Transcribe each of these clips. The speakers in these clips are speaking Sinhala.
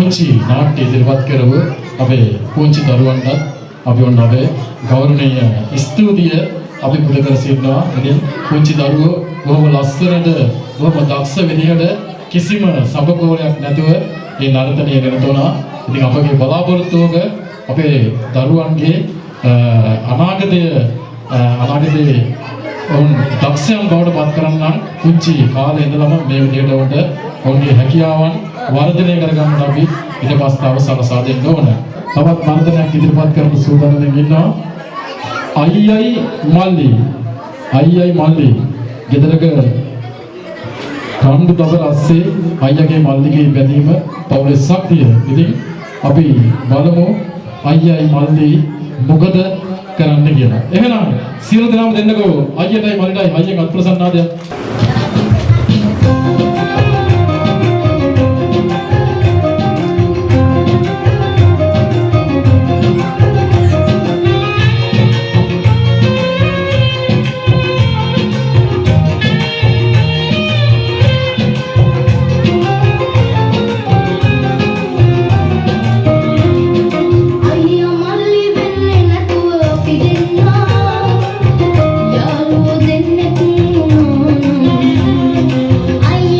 පුංචි නාට්‍ය ඉදිරිපත් කරව අපේ පුංචි දරුවන්ට අපි ඔන්න අපේ ගෞරවනීය ස්තුතිය අපි පුද කර සිටිනවා. ඉතින් පුංචි දරුවෝ බොහොම ලස්සනට බොහොම දක්ෂ විදිහට කිසිම සබකෝලයක් නැතුව මේ නර්තනය කරනවා. ඉතින් අපගේ බලාපොරොත්තුවක අපේ දරුවන්ගේ අනාගතයේ ඔවුන් දක්ෂයන් බවට පත් කරන්න පුංචි කාලේ ඉඳලම මේ විදිහට ඔවුන්ගේ හැකියාවන් වර්ධනය කරගන්න අපි ඊට පස්සේ අවසර සාදෙන්න ඕන. තවත් මර්ධනයක් ඉදිරිපත් කරන්න සූදානම් ඉන්නවා. අයියයි මල්ලි ගෙදරක කම්ඩු තබර අස්සේ අයියාගේ මල්ලිගේ බැඳීම පවුලේ ශක්තිය. ඉතින් අපි බලමු අයියයි මල්ලි මොකද කරන්න කියලා. එහෙනම් සියලු දෙනාම දෙන්නකෝ අයියටයි මල්ලිටයි අයියෙන් අත්ප්‍රසන්නාදයක්. I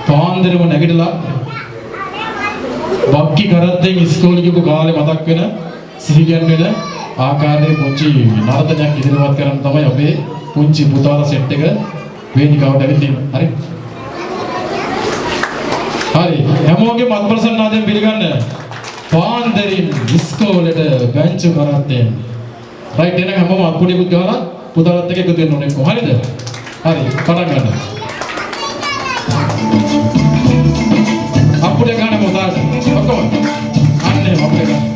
පාන්දරම නැගිටලා බක්කි කරත්තෙන් ඉස්කෝලේ ගිහපු කාලේ මතක් වෙන සිහිගන් වෙන ආකාරයේ පුංචි නර්තනයක් ඉදිරිපත් කරන්න තමයි අපේ පුංචි පුතාලා සෙට් එක වේදිකාවට ඇවිත් ඉන්නේ. හරි. හරි. හැමෝගේ මත් ප්‍රසන්නාදයෙන් පිළිගන්න. පාන්දරින් ඉස්කෝලේට ගංචු කරත්තෙන්. රයිට් එහෙනම් හැමෝම අත්පොඩියකුත් ගහලා පුතාලත් එක්ක එකතු වෙන්න ඕනේ කොහොමද? හරිද? හරි. පටන් ගන්න. අපුඩ ගන්න මොතාට. ඔක්කොම. අන්නේ අපුඩ ගන්න.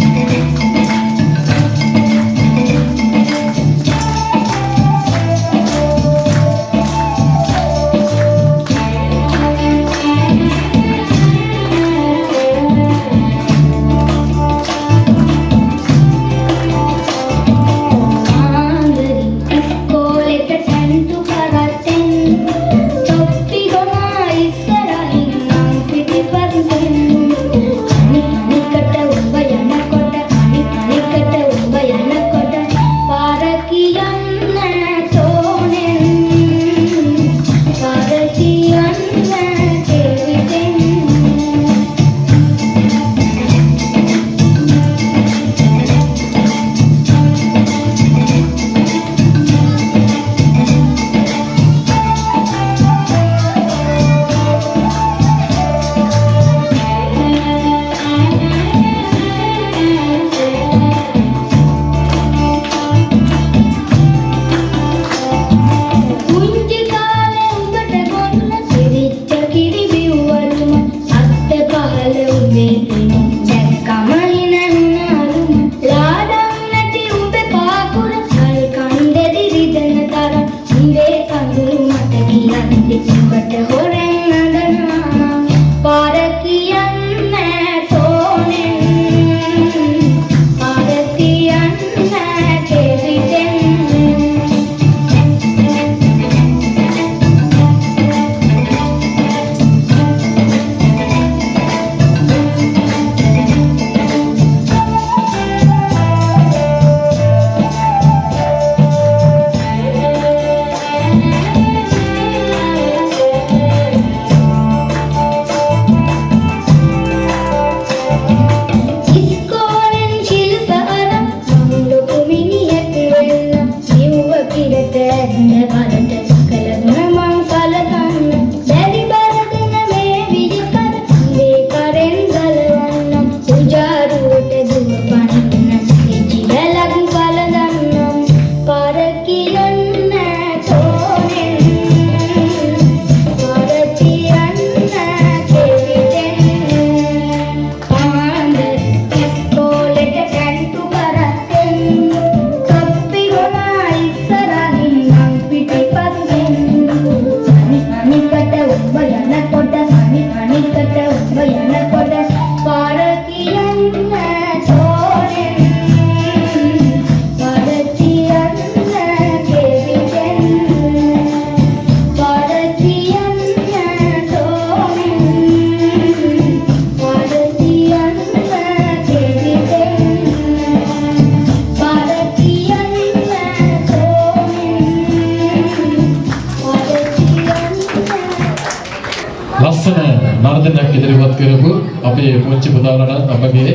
ලස්සන නර්තනයක් ඉදිරිපත් කරපු අපේ පුංචි පුතාලට අපගේ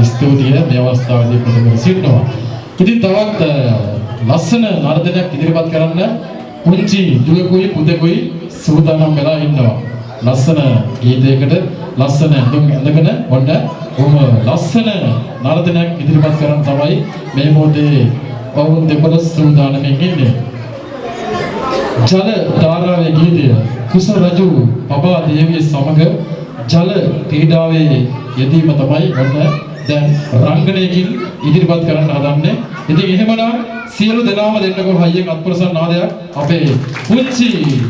ස්තුතිය මේ අවස්ථාවේදී පුරුදු සිටිනවා. ඉතින් තවත් ලස්සන නර්තනයක් ඉදිරිපත් කරන්න පුංචි දුවකුයි පුතෙකුයි සූදානම් වෙලා ඉන්නවා. ලස්සන ගීතයකට ලස්සන ඇඳුම් ඇඳගෙන ඔන්න ඔහොම ලස්සන නර්තනයක් ඉදිරිපත් කරන්න තමයි මේ මොහොතේ ඔවුන් දෙපළ සූදානම්ෙන් ඉන්නේ. ජල ධාරාවේ ගීතය කුස රජු පබා දේවිය සමග ජල ක්‍රීඩාවේ යෙදීම තමයි ඔන්න දැන් රංගනයකින් ඉදිරිපත් කරන්න හදන්නේ. ඉතින් එහෙමනම් සියලු දෙනාම දෙන්නකෝ හයියෙන් අත්පුරසන් නාදයක් අපේ පුංචි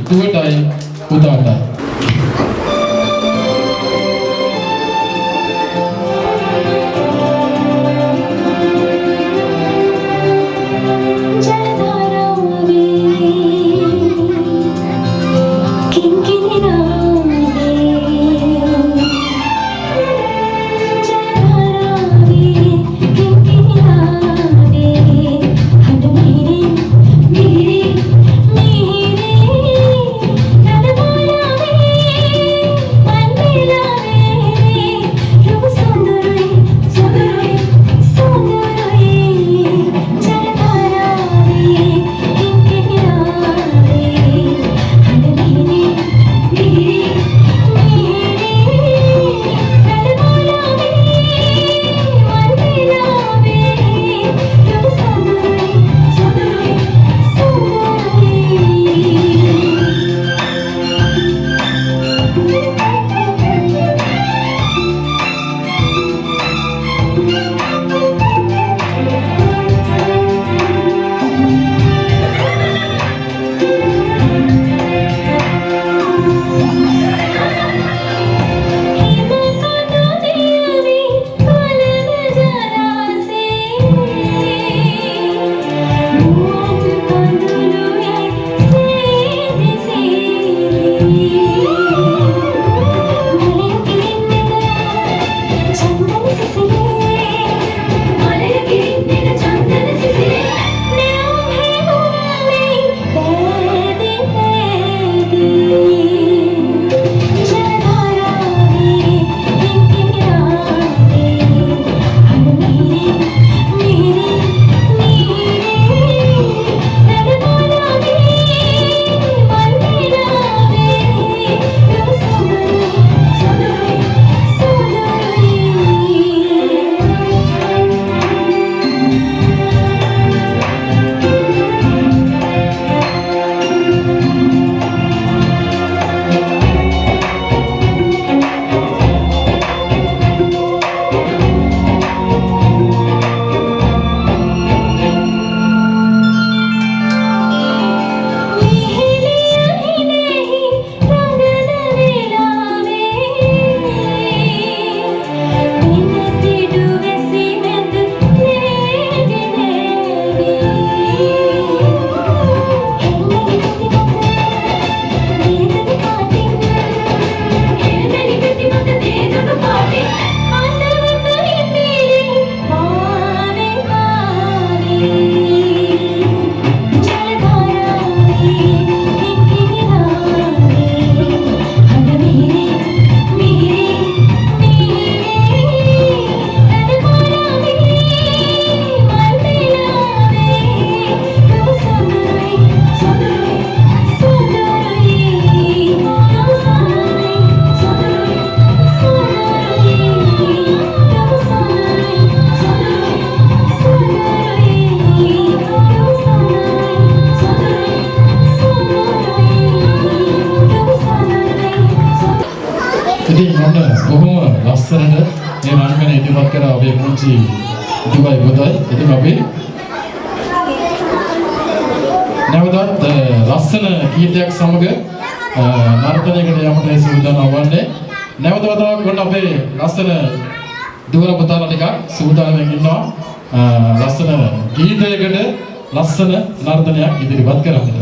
දුවටයි පුතාටයි. Mira, ලස්සනට මේ රංගන ඉදිරිපත් කර අපේ පුංචි දුවයි පුතයි. ඉතින් අපි නැවතත් ලස්සන ගීතයක් සමග නර්තනයකට යමට සූදානම් වන්නේ. නැවත වතාවක් ගොඩ අපේ ලස්සන දුවල පුතාලා ටිකක් සූදානම්ෙන් ඉන්නවා. ලස්සන ගීතයකට ලස්සන නර්තනයක් ඉදිරිපත් කරන්නට.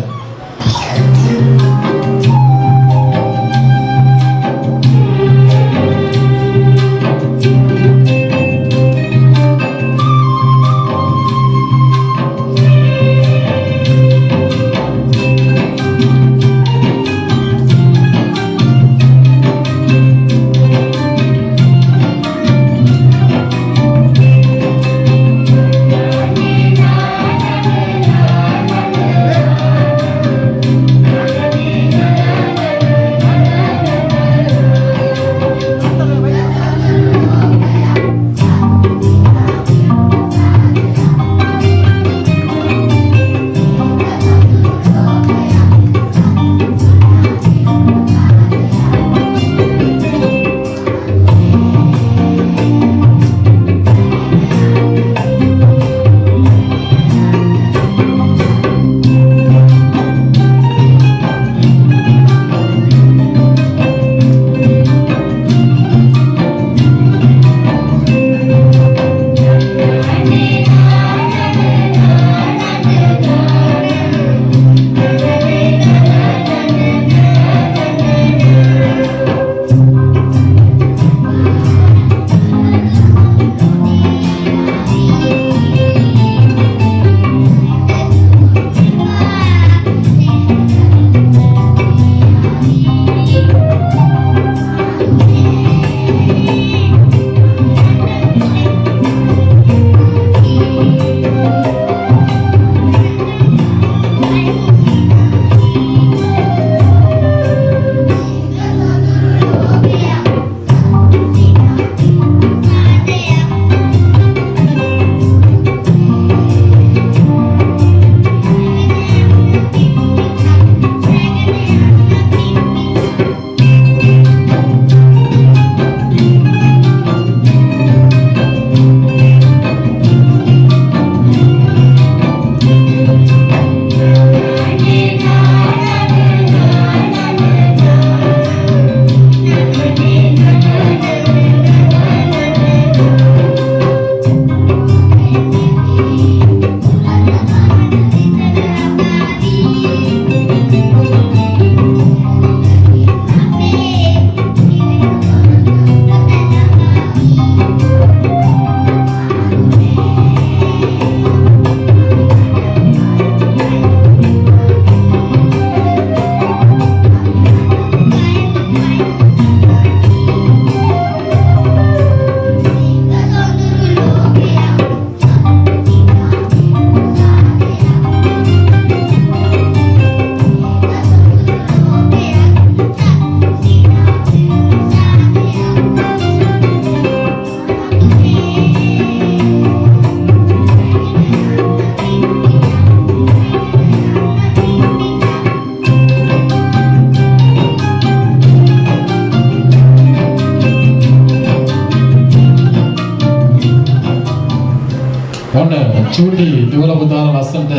චූටි දුවල පුතාලා ලස්සනට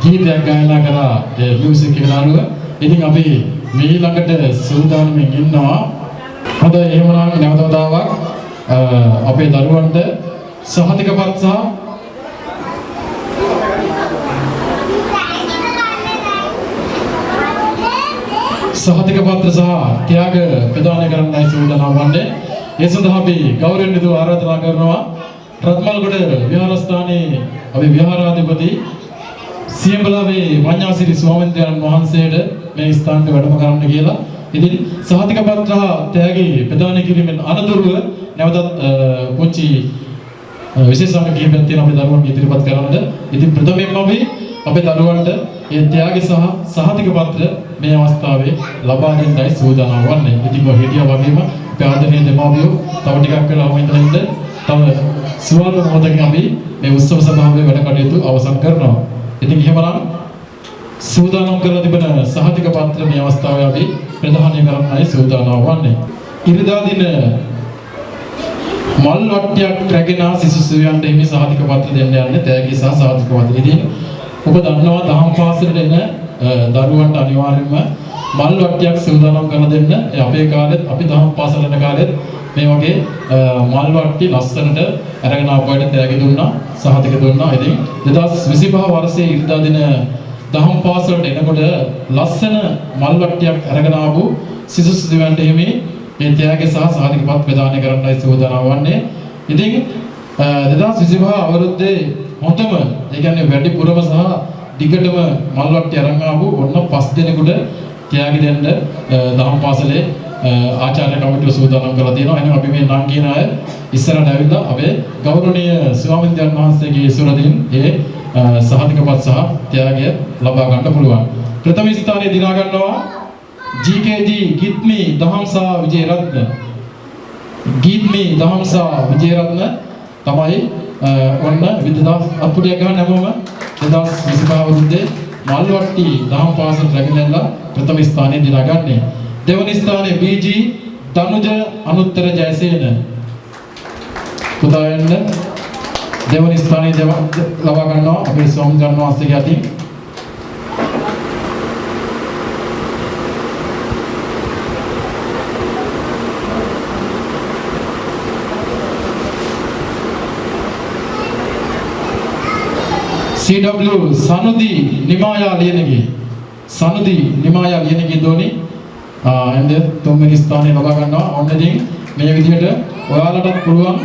ගීතයක් ගායනා කරා මියුසික් එක නානුව. ඉතින් අපි මේ ළඟට සූදානම්ෙන් ඉන්නවා. හොඳ එහෙමනම් නැවත වතාවක් අපේ දරුවන්ට සහතිකපත් සහ ත්‍යාග ප්‍රදානය කරන්නයි සූදානම් වන්නේ. ඒ සඳහා අපි ගෞරවයෙන් යුතුව ආරාධනා කරනවා රත්මල්ගොඩ විහාරස්ථානයේ අපේ විහාරාධිපති සියඹලාවේ වඤ්ඤාසිරි ස්වාමීන් වහන්සේට මේ ස්ථානට වැඩම කරන්න කියලා. ඉතින් සහතිකපත් ත්‍යාගී ප්‍රදානය කිරීමෙන් අනතුරුව නැවතත් පුංචි විශේෂාංග කිහිපයක් තියෙනවා අපේ දරුවන් ඉදිරිපත් කරන්න. ඉතින් ප්‍රථමයෙන්ම අපි අපේ දරුවන්ට මේ ත්‍යාග සහ සහතික පත්‍ර මේ අවස්ථාවේ ලබා දෙන්නයි සූදානම් වන්නේ. ඉතින් ඔය හිටියා වගේම අපේ ආදරණීය දෙමාපියෝ තව ටිකක් වෙලාවම ඉඳලා ඉන්න තව සුවඳ මොහොතකින් අපි මේ උත්සව සභාවේ වැඩ කටයුතු අවසන් කරනවා. ඉතින් එහෙමනම් සූදානම් කරලා තිබෙන සහතික පත්‍ර මේ අවස්ථාවේ අපි ප්‍රදානය කරන්නයි සූදානම් වන්නේ. ඉරිදා දින මල් වට්ටියක් රැගෙන සිසුසුවියන්ට හිමි සහතික පත්‍ර දෙන්න යන්නේ තෑගි සහ සහතික පත්‍ර. ඉතින් ඔබ දන්නවා දහම් පාසලට එන දරුවන්ට අනිවාර්යයෙන්ම මල් වට්ටියක් සූදානම් කරලා දෙන්න. අපේ කාලෙත් අපි දහම් පාසල යන කාලෙත් මේ වගේ මල් වට්ටි ලස්සනට අරගෙන ආපුවාට තෑගි දුන්නා, සහතික දුන්නා. ඉතින් 2025 වර්ෂයේ ඉරිදා දින දහම් පාසලට එනකොට ලස්සන මල් වට්ටියක් අරගෙන ආපු සිසුසුවියන්ට හිමි මේ ත්‍යාගය සහ සාධිකපත් ප්‍රදානය කරන්නයි සූදානම් වන්නේ. ඉතින් 2025 අවුරුද්දේ හොඳම ඒ කියන්නේ වැඩිපුරම සහ දිගටම මල් වට්ටි අරන් ආපු ඔන්න 5 දෙනෙකුට ත්‍යාගය දෙන්න දහම් පාසලේ ආචාර්ය කමිටුව සූදානම් කරලා තියෙනවා. එහෙනම් අපි මේ නම් කියන අය ඉස්සරහට ඇවිල්ලා අපේ ගෞරවනීය ස්වාමීන් වහන්සේගේ සුරදින් ඒ සාධිකපත් සහ ත්‍යාගය ලබා ගන්න පුළුවන්. ප්‍රථම ස්ථානයේ දිනා ගන්නවා GKG ගීත්මි දහම්සා විජේරත්න. ගීත්මි දහම්සා විජේරත්න තමයි ඔන්න විද්‍යා අපුඩිය ගන්න හැමෝම 2025 අවුරුද්දේ මල්වට්ටි දහම් පාසල රැගෙනලා ප්‍රථම ස්ථානයේ දිනාගන්නේ. දෙවන ස්ථානයේ BG දනුජ අනුත්තර ජයසේන පුතා වෙන්න දෙවන ස්ථානයේ ලබා ගන්නවා අපේ ස්වාමීන් වහන්සේගේ අතින්. CW සනුදි නිමායා ලියනගේ සනුදි නිමායා ලියනගේ දෝනි and තුන්වෙනි ස්ථානය ලබා ගන්නවා. ඔන්න ඉතින් මේ විදිහට ඔයාලටත් පුළුවන්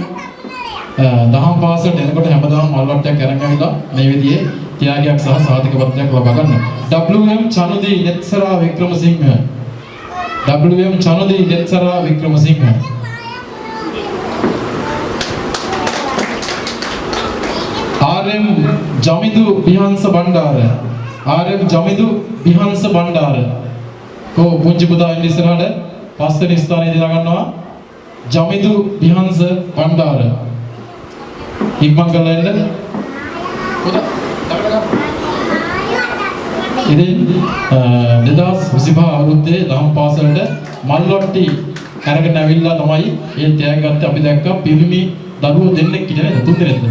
දහම් පාසලට එනකොට හැමදාම මල් වට්ටයක් අරන් ඇවිල්ලා මේ විදිහේ ත්‍යාගයක් සහ සාධක පත්‍රයක් ලබා ගන්න. WM චනුදි නෙත්සරා Wickremesinghe WM චනුදි නෙත්සරා Wickremesinghe RM ජමිදු විහංස Bandara RM ජමිදු විහංස Bandara කො පුංචි පුතා ඉන්න ඉස්සරහට පස්වෙනි ස්ථානයේ දිනා ගන්නවා ජමිදු විහංස බණ්ඩාර. ඉක්මන් කරලා එන්න පුතා ඉතින් 2025 අවුරුද්දේ දහම් පාසලට මල්වට්ටි අරගෙන ඇවිල්ලා තමයි ඒ ත්‍යාග ගත්තේ. අපි දැක්කා පිරිමි දරුවෝ දෙන්නෙක් ඉන්නේ නේද? 3 දෙනෙක්ද?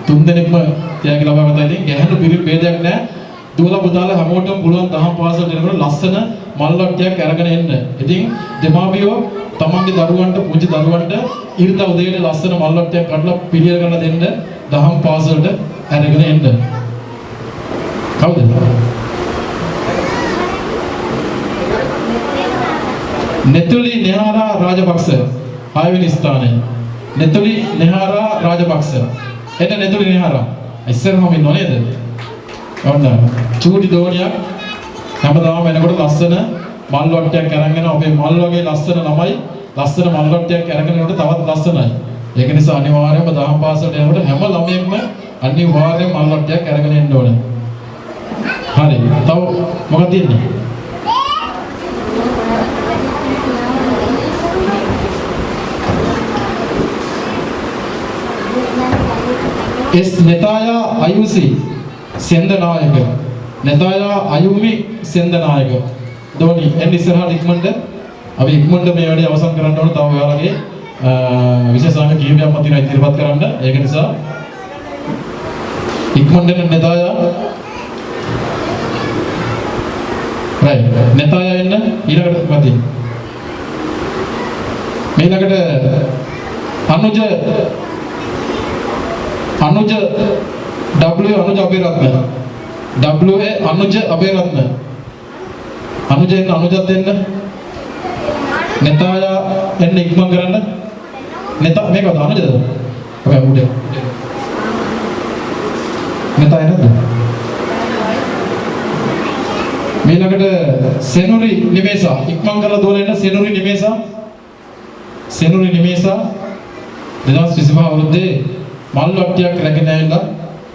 3 දෙනෙක්ම ත්‍යාග ලබා ගත්තා. ඉතින් ගැහැණු පිරිමි ભેදයක් නැහැ. දුවලා පුතාලා හැමෝටම පුළුවන් දහම් පාසලට එනකොට ලස්සන මල්වට්ටියක් අරගෙන එන්න. ඉතින් දෙමාපියෝ තමන්ගේ දරුවන්ට පුංචි දරුවන්ට ඉරිදා උදේට ලස්සන මල්වට්ටියක් කඩලා පිළියෙල කරලා දෙන්න දහම් පාසලට අරගෙන එන්න. කවුද? नेतुली नेहारा राजपक्ष 6 वेनी स्थाने नेतुली नेहारा राजपक्ष එන්න नेतुली नेहारा ඉස්සරහම ඉන්නව නේද? ඔන්න චූටි දෝනියක් හැමදාම එනකොට ලස්සන මල් වට්ටියක් අරගෙන අපේ මල් වගේ ලස්සන ළමයි ලස්සන මල් වට්ටියක් අරගෙන එනකොට තවත් ලස්සනයි. ඒක නිසා අනිවාර්යයෙන්ම දහම් පාසලට යනකොට හැම ළමයෙක්ම අනිවාර්යයෙන්ම මල් වට්ටියක් අරගෙන එන්න ඕනේ. හරි. තව මොකක්ද තියෙන්නේ? एस नेताया आयुसी सेंदनायक नेताया आयुमी सेंदनायक धोनी एंड इස්සරහට ඉක්මනට අපි ඉක්මනට මේ වැඩේ අවසන් කරන්න ඕන. තව ඔයාලගේ විශේෂාංග කීපයක් මත තියෙනවා ඉදිරිපත් කරන්න. ඒක නිසා ඉක්මනට नेताया right नेताया එන්න ඊළඟට මතින් මේලකට අනුජ अनुज W अनुज अभिरत्न W अनुज अभिरत्न अनुज එන්න अनुज දෙන්න नेताया එන්න ඉක්මන් කරන්න नेता මේකද अनुजද ඔය උඩ नेताया නේද මේලකට සෙනුරි නිමේසා ඉක්මන් කරලා දුවලා එන්න සෙනුරි නිමේසා 2025 අවුරුද්දේ මල් වට්ටියක් රැගෙන ඇවිල්ලා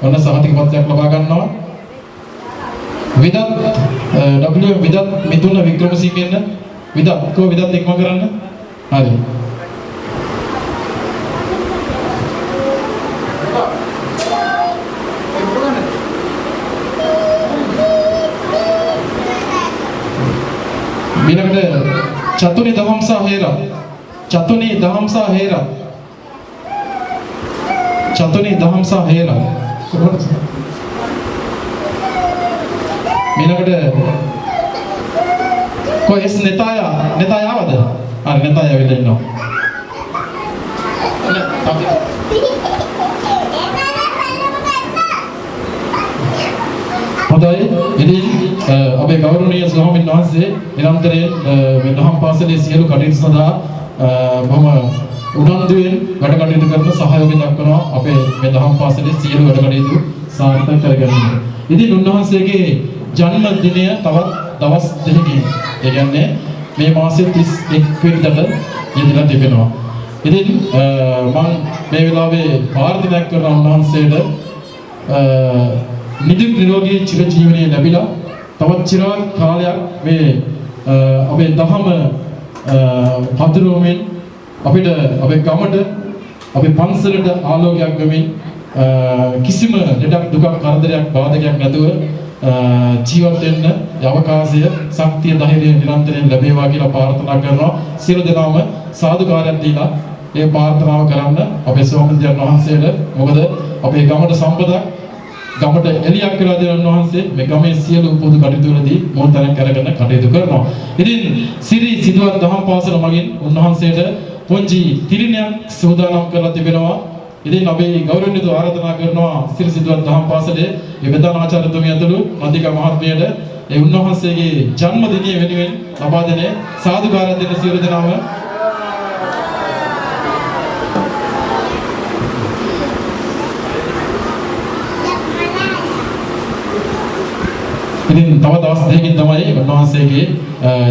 ඔන්න සහතික පත්‍රයක් ලබා ගන්නවා. විදත් W විදත් මිතුන වික්‍රමසිංහ එන්න විදත් කො විදත් ඉක්මන් කරන්න. හරි. ඊළඟට චතුනි දහම්සා හේරා චතුනි දහම්සා හේරා චතුනි දහම්සා හේලා මීනකට කොහෙස් නෙතාය ආවද? අර නෙතාය ඇවිල්ලා ඉන්නවා. හොඳයි. ඉතින් අපේ ගෞරවනීය ස්වාමීන් වහන්සේ නිරන්තරයෙන් මේ දහම් පාසලේ සියලු කටයුතු සඳහා බොහොම උනන්දුවෙන් වැඩ කටයුතු කරන සහයෝගය දක්වනවා අපේ මේ දහම් පාසලේ සියලු වැඩ කටයුතු සාර්ථක කරගන්න. ඉතින් උන්වහන්සේගේ ජන්ම දිනය තවත් දවස් දෙකකින් ඒ කියන්නේ මේ මාසයේ 31 වෙනිදාට යෙදලා තිබෙනවා. ඉතින් මම මේ වෙලාවේ ප්‍රාර්ථනා කරන උන්වහන්සේට නිදුක් නිරෝගී චිරජීවනයේ ලැබිලා තවත් චිරාත් කාලයක් මේ අපේ දහම පදරුවමින් අපිට අපේ ගමට අපේ පන්සලට ආලෝකයක් වෙමින් කිසිම ලෙඩක් දුකක් කරදරයක් බාධකයක් නැතුව ජීවත් වෙන්න අවකාශය ශක්තිය ධෛර්යය නිරන්තරයෙන් ලැබේවා කියලා ප්‍රාර්ථනා කරනවා. සියලු දෙනාම සාදුකාරයක් දීලා ඒ ප්‍රාර්ථනාව කරන්න අපේ ස්වාමීන් වහන්සේට. මොකද අපේ ගමට සම්පතක් ගමට එළියක් කියලා දෙන උන්වහන්සේ මේ ගමේ සියලු පොදු කටයුතු වලදී මොහොතක් කරගෙන කටයුතු කරනවා. ඉතින් සිරි සිදුවත් දහම් පාසල මගින් උන්වහන්සේට පොන්චි තිරිනයක් සෝදානම් කරලා තිබෙනවා. ඉතින් අපි ගෞරවණීයව ආරාධනා කරනවා සිරි සිදුවත් දහම් පාසලේ මේ ප්‍රධානාචාර්යතුමිය ඇතුළු මධික මහත්මියට ඒ උන්වහන්සේගේ ජන්මදිනය වෙනුවෙන් ලබා දෙන සාදුකාරය දෙන සියලු දෙනාම ඉතින් තව දවස් දෙකකින් තමයි උන්වහන්සේගේ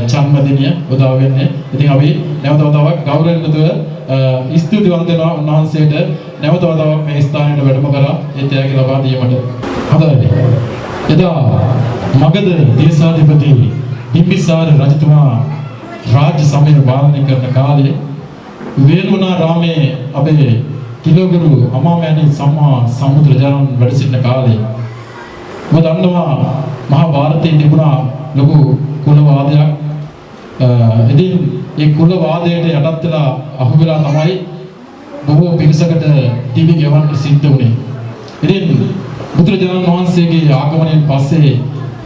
ජන්මදිනය උදා වෙන්නේ. ඉතින් අපි නැවත වතාවක් ගෞරවණීයව ස්තුතිවන්ත වෙනවා උන්වහන්සේට නැවත වතාවක් මේ ස්ථානයට වැඩම කරලා ඒ ත්‍යාගය ලබා දීමට. හොඳයි. එදා මගධ දේශාධිපති බිම්බිසාර රජතුමා රාජ්‍ය සමය පාලනය කරන කාලේ වේළුවනාරාමේ අපේ තිලෝගුරු අමාමෑණී සම්මා සම්බුදුරජාණන් වැඩ සිටින කාලේ ඔබ දන්නවා මහා භාරතයේ තිබුණා ලොකු කුලවාදයක්. ඉතින් ඒ කුලවාදයට යටත් වෙලා අහු වෙලා තමයි බොහෝ පිරිසකට දිවි ගෙවන්න සිද්ධ වුණේ. ඉතින් බුදුරජාණන් වහන්සේගේ ආගමනයෙන් පස්සේ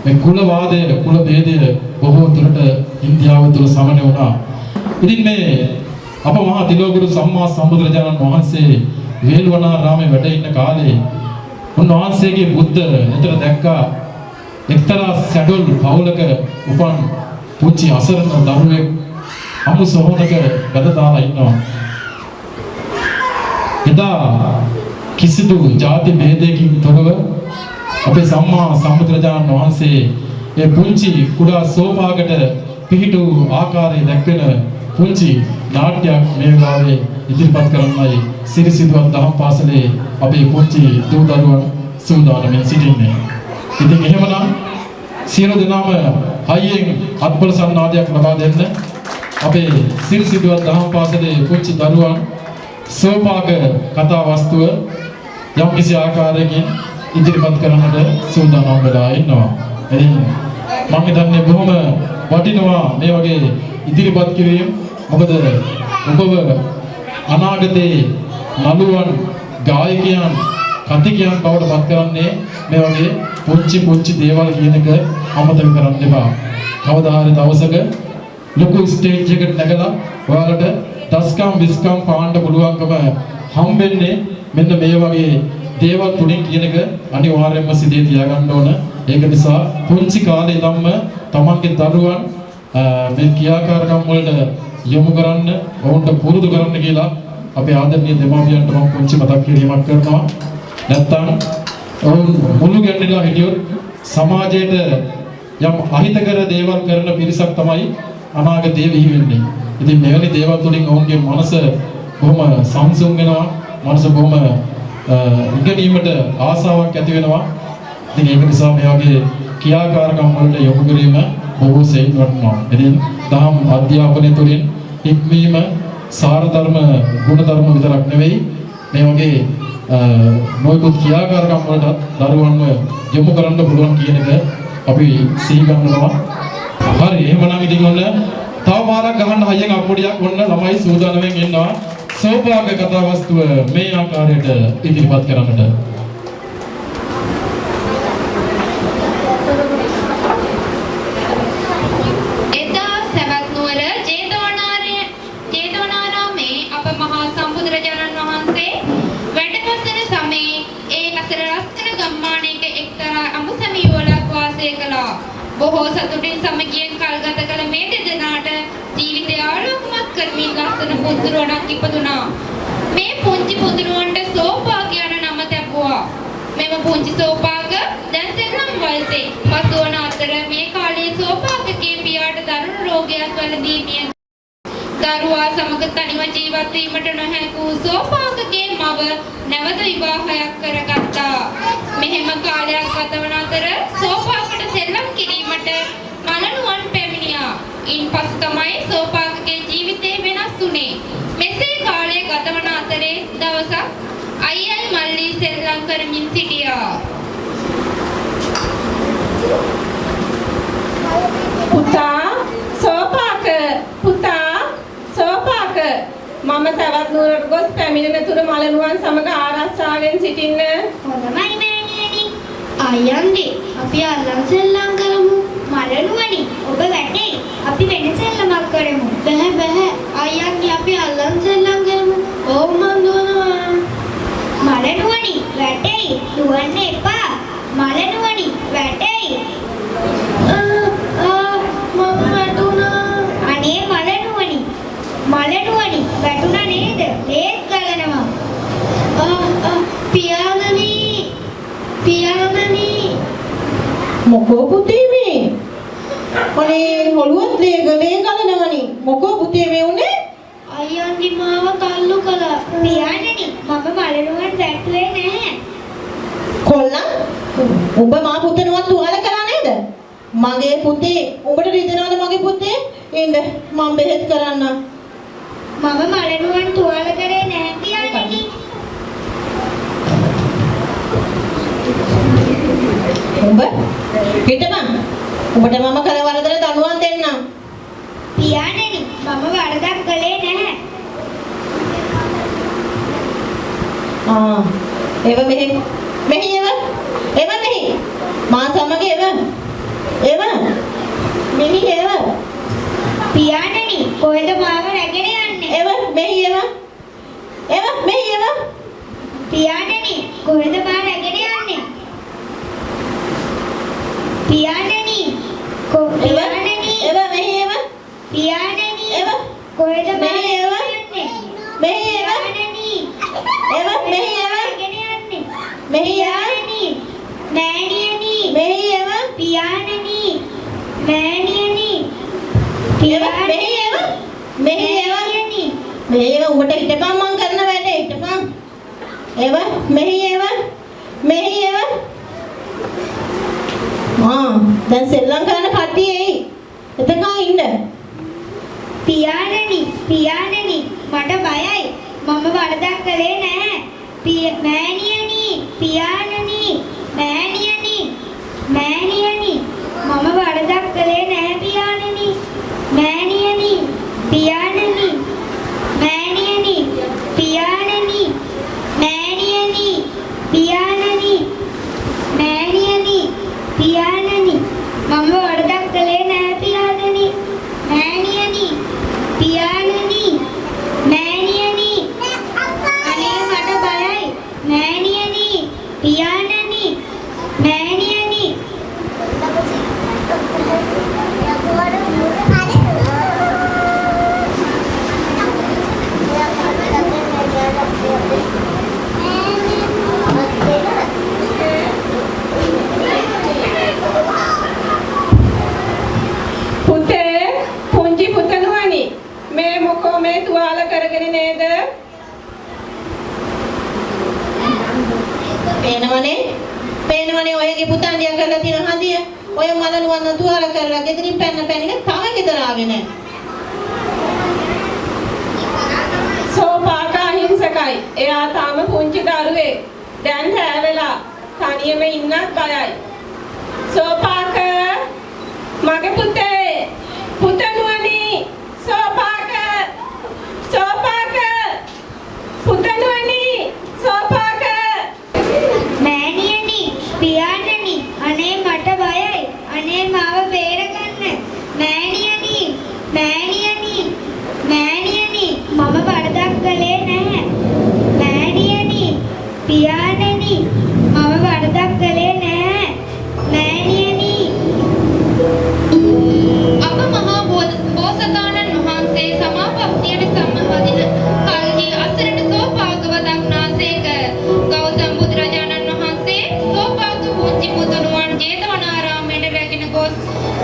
මේ කුලවාදය කුල ભેදය බොහෝ දුරට ඉන්දියාව තුළ සමනය වුණා. ඉතින් මේ අප මහා තිලෝගුරු සම්මා සම්බුදුරජාණන් වහන්සේ වේළුවනාරාමේ වැඩ ඉන්න කාලේ උන්වහන්සේගේ බුද්ධ නිතර දැක්කා එක්තරා සැඩොල් පවුලක උපන් පුංචි අසරණ දරුවෙක් අමු සොහොනක බැඳ දාලා ඉන්නවා. එදා කිසිදු ಜಾති ભેදයකින් තොරව අපේ සම්මා සම්බුදුරජාණන් වහන්සේ ඒ පුංචි කුඩා සෝපාකට පිහිටු ආකාරය දැක්වෙන පුංචි නාට්‍යයක් මේ වෙලාවේ ඉදිරිපත් කරන්නයි සිරි සිදුවත් දහම් පාසලේ අපේ පුංචි දූ දරුවන් සූදානම්ෙන් සිටින්නේ. ඉතින් එහෙමනම් සියලු දෙනාම හයියෙන් අත්බල සන්නාදයක් ලබා දෙන්න. අපේ සිරි සිදුවත් දහම් පාසලේ පුංචි දරුවන් සෝපාක කතා වස්තුව යම් කිසි ආකාරයකින් ඉදිරිපත් කරන්නට සූදානම් වෙලා ඉන්නවා. ඉතින් මම හිතන්නේ බොහොම වටිනවා මේ වගේ ඉදිරිපත් කිරීම. මොකද ඔබව අනාගතයේ නළුවන් ගායකයන් කතිකයන් බවට පත් කරන්නේ මේ වගේ පුංචි දේවල් කියන එක අමතක කරන්න එපා. කවදා හරි දවසක ලොකු ස්ටේජ් එකකට නැගලා ඔයාලට දස්කම් විස්කම් පාන්න පුළුවන්කම හම්බෙන්නේ මෙන්න මේ වගේ දේවල් තුලින් කියන එක අනිවාර්යයෙන්ම සිතේ තියාගන්න ඕන. ඒක නිසා පුංචි කාලේ ඉඳන්ම තමන්ගේ දරුවන් මේ ක්‍රියාකාරකම් වලට යොමු කරන්න, ඔවුන්ට පුරුදු කරන්න කියලා අපේ ආදරණීය දෙමාපියන්ට මම පුංචි මතක් කිරීමක් කරනවා. නැත්තම් ඔවුන් මුළු ගැන්විලා හිටියොත් සමාජයට යම් අහිතකර දේවල් කරන පිරිසක් තමයි අනාගතයේ විහි වෙන්නේ. ඉතින් මෙවැනි දේවල් තුලින් ඔවුන්ගේ මනස බොහොම සංසුන් වෙනවා. මනස බොහොම ඉගෙනීමට ආසාවක් ඇති වෙනවා. ඉතින් ඒක නිසා මේ වගේ ක්‍රියාකාරකම් වලට යොමු කිරීම බොහෝ සෙයින් වටිනවා. ඉතින් දහම් අධ්‍යාපනය තුළින් ඉක්මීම සාර ධර්ම ගුණ ධර්ම විතරක් නෙවෙයි මේ වගේ නොයෙකුත් ක්‍රියාකාරකම් වලට දරුවන්ව යොමු කරන්න පුළුවන් කියන එක අපි සිහි ගන්නවා. හරි එහෙමනම් ඉතින් ඔන්න තව පාරක් ගහන්න හයියෙන් අප්පුඩියක් ඔන්න ළමයි සූදානම්ෙන් ඉන්නවා. සෝපාක කතා වස්තුව මේ ආකාරයට ඉදිරිපත් කරන්නට බොහෝ සතුටින් සමගියෙන් කල්ගත කළ මේ දෙදෙනාට ජීවිතය ආලෝකමත් කරමින් ලස්සන පුතුරුවණක් ඉපදුනා. මේ පුංචි පුතුරුවන්ට සෝපාක යන නම තැබුවා. මෙම පුංචි සෝපාක දැන් සෙල්ලම් වයසේ පසුවන අතර මේ කාලයේ සෝපාකගේ පියාට දරුණු රෝගයක් වැළඳී මිය දරුවා සමග තනිව ජීවත් වීමට නොහැකූ සෝපාකගේ මව නැවත විවාහයක් කරගත්තා. මෙහෙම කාලයක් ගතවන අතර සෝපාකට සෙල්ලම් කිරීමට මලනුවන් පැමිණියා. ඉන්පසු තමයි සෝපාකගේ ජීවිතේ වෙනස් වුණේ. මෙසේ කාලය ගතවන අතරේ දවසක් අයියයි මල්ලි සෙල්ලම් කරමින් සිටියා. පුතා සෝපාක මම තවත් නුවරට ගොස් පැමිණෙන තුරු මලනුවන් සමග ආරක්ෂාවෙන් සිටින්න. හොඳයි මෑණියනි. අයියන්දි අපි අල්ලන් සෙල්ලම් කරමු. මලනුවනි ඔබ වැටේ. අපි වෙන සෙල්ලමක් කරමු. බෑ අයියන්දි අපි අල්ලන් සෙල්ලම් කරමු. ඕම් මන් දුවනවා. මලනුවනි වැටේ. දුවන්න එපා. මලනුවනි වැටේ. මම වැටුණා. අනේ මලනුවනි වැටුණා නේද? ලේත් ගලනවා. පියාණනි මොකෝ පුතේ මේ? අනේ හොළුවත් ලේ ගලනවනි. මොකෝ පුතේ මේ උනේ? අයියන්දි මාව තල්ලු කළා. පියාණනි මම මලනුවන් වැටුවේ නැහැ. කොල්ලන් උඹ මා පුතේනවත් තුවාල කරා නේද? මගේ පුතේ උඹට රිදෙනවද මගේ පුතේ? එන්න මම බෙහෙත් කරන්න. මම මලනුවන් තුවාල කරේ නැහැ පියාණනි. උඹ හිටපන්. උඹට මම කල වරදට දනුවන් දෙන්නම්. පියාණනි මම වරදක් කළේ නැහැ. එව මෙහි මා සමග එව මෙහි පියාණනි කොහෙද මාව රැගෙන යන්නේ? එව මෙහි පියාණනි කොහෙද මාව රැගෙන යන්නේ? පියාණනි පියාණනි කොහෙද මාව රැගෙන යන්නේ? පියාණනි මෑණියනි මෙහෙම උඹට හිටපන් මං කරන වැඩේ හිටපන්. දැන් සෙල්ලම් කරන කට්ටිය එයි. එතකන් ඉන්න. පියාණනි මට බයයි. මම වරදක් කළේ නැහැ. මෑණියනි මම වරදක් කළේ නැහැ පියාණනි. මෑණියනි මම වරදක් කළේ නැහැ පියාණනි. මෑණියනි අනේ මට බයයි. මෑණියනි පුංචි පුතණුවනි මේ මොකෝ මේ තුවාල කරගෙන නේද? පේනවනේ ඔයගේ පුතන් දියා කරලා තියෙන හදිය. ඔය මලනුවන් තුවාල කරලා ගෙදරින් පැන්න තව ගෙදර ආවේ නැහැ. සෝපාක අහිංසකයි. එයා තාම පුංචි දරුවෙක්. දැන් හැවෙලා තනියම ඉන්නත් බයයි. සෝපාක මගේ පුතණුවනි සෝපාක බේරගන්න. මෑණියනි මෑණියනි මෑණියනි මම වරදක් කළේ නැහැ. මෑණියනි පියාණනි මම වරදක් කළේ නැහැ. මෑණියනි අප මහා බෝසතාණන් වහන්සේ සමාපත්තියට සමවදින කල්හි අසරණ සෝපාගව දක්නාසේක. ගෞතම බුදුරජාණන් වහන්සේ සෝපාග පුංචි පුතුණුවන් ජේතවනාරාමයට රැගෙන ගොස්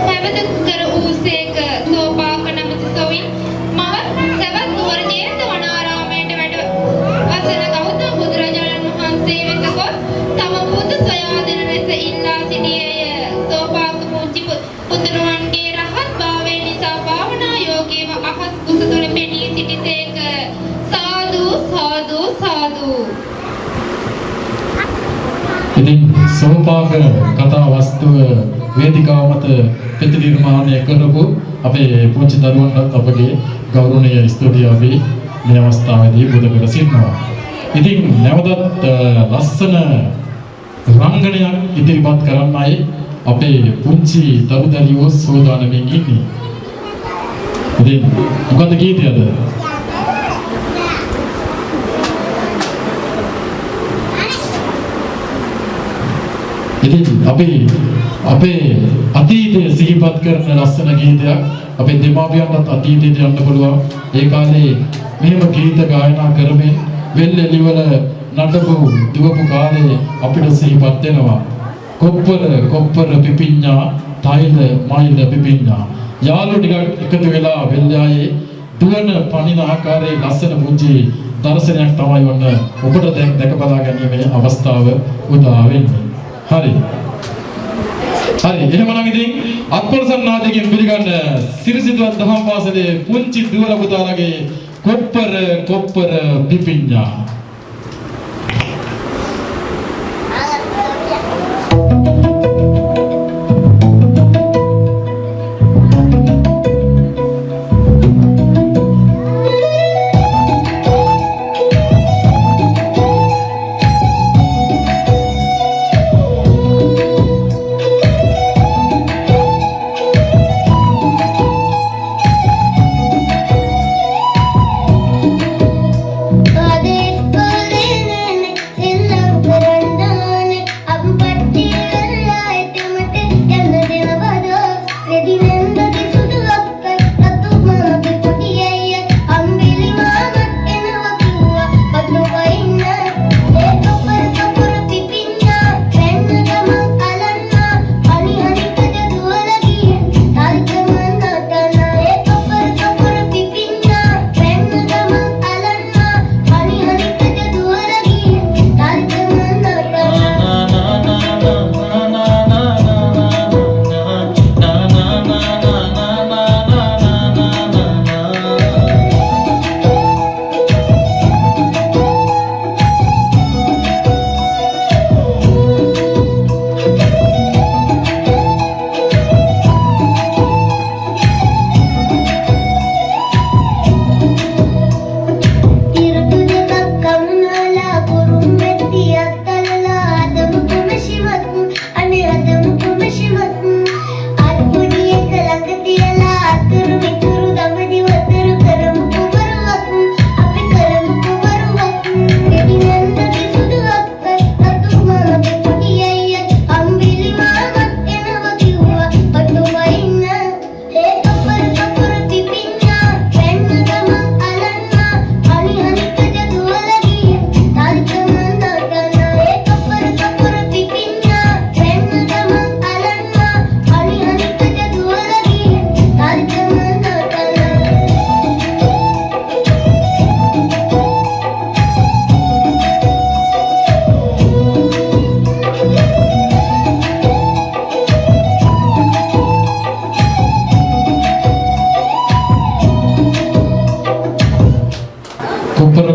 පැවිදි කර වූසේක. සෝපාක නමැති සොවින් මවත් සවැත් නුවර ජේතවනාරාමයට වැඩ වසන ගෞතම බුදුරජාණන් වහන්සේ වෙත ගොස් තම පුතු සොයා දෙන ලෙස ඉල්ලා සිටියේය. සෝපාක පුංචි පුතුණුවන්ගේ රහත් භාවය නිසා භාවනා යෝගීව අහස් කුස තුළ පෙනී සිටිසේක. සාදු සාදු සාදු. ඉතින් සෝපාක කතා වස්තුව වේදිකාව මත ප්‍රතිනිර්මාණය කරපු අපේ පුංචි දරුවන්ටත් අපගේ ගෞරවනීය ස්තුතිය අපි මේ අවස්ථාවේදී පුද කර සිටිනවා. ඉතින් නැවතත් ලස්සන රංගනයක් ඉදිරිපත් කරන්නයි අපේ පුංචි දරුදලියෝ සෝදානමින් ඉන්නේ. ඉතින් මොකද ගීතයද? ඉතින් අපේ අතීතය සිහිපත් කරන ලස්සන ගීතයක්. අපේ දෙමාපියන්ටත් අතීතයට යන්න පුළුවන්. ඒ කාලේ මෙහෙම ගීත ගායනා කරමින් වෙල්ෙලිවල නටපු දුවපු කාලේ අපිට සිහිපත් වෙනවා. කොප්පර පිපිඤ්ඤා තයිල මයිල පිපිඤ්ඤා. යාළුවෝ ටික එකතු වෙලා වෙල්යායේ දුවන පණින ආකාරයේ ලස්සන පුංචි දර්ශනයක් තමයි වන්න ඔබට දැක බලා ගැනීමේ අවස්ථාව උදා වෙන්නේ. හරි එහෙමනම් ඉතින් අත්පොරසන්නාදයෙන් පිළිගන්න සිරිසිදුවත් දහම් පාසලේ පුංචි දුවල පුතාලගේ කොප්පර පිපිඤ්ඤා.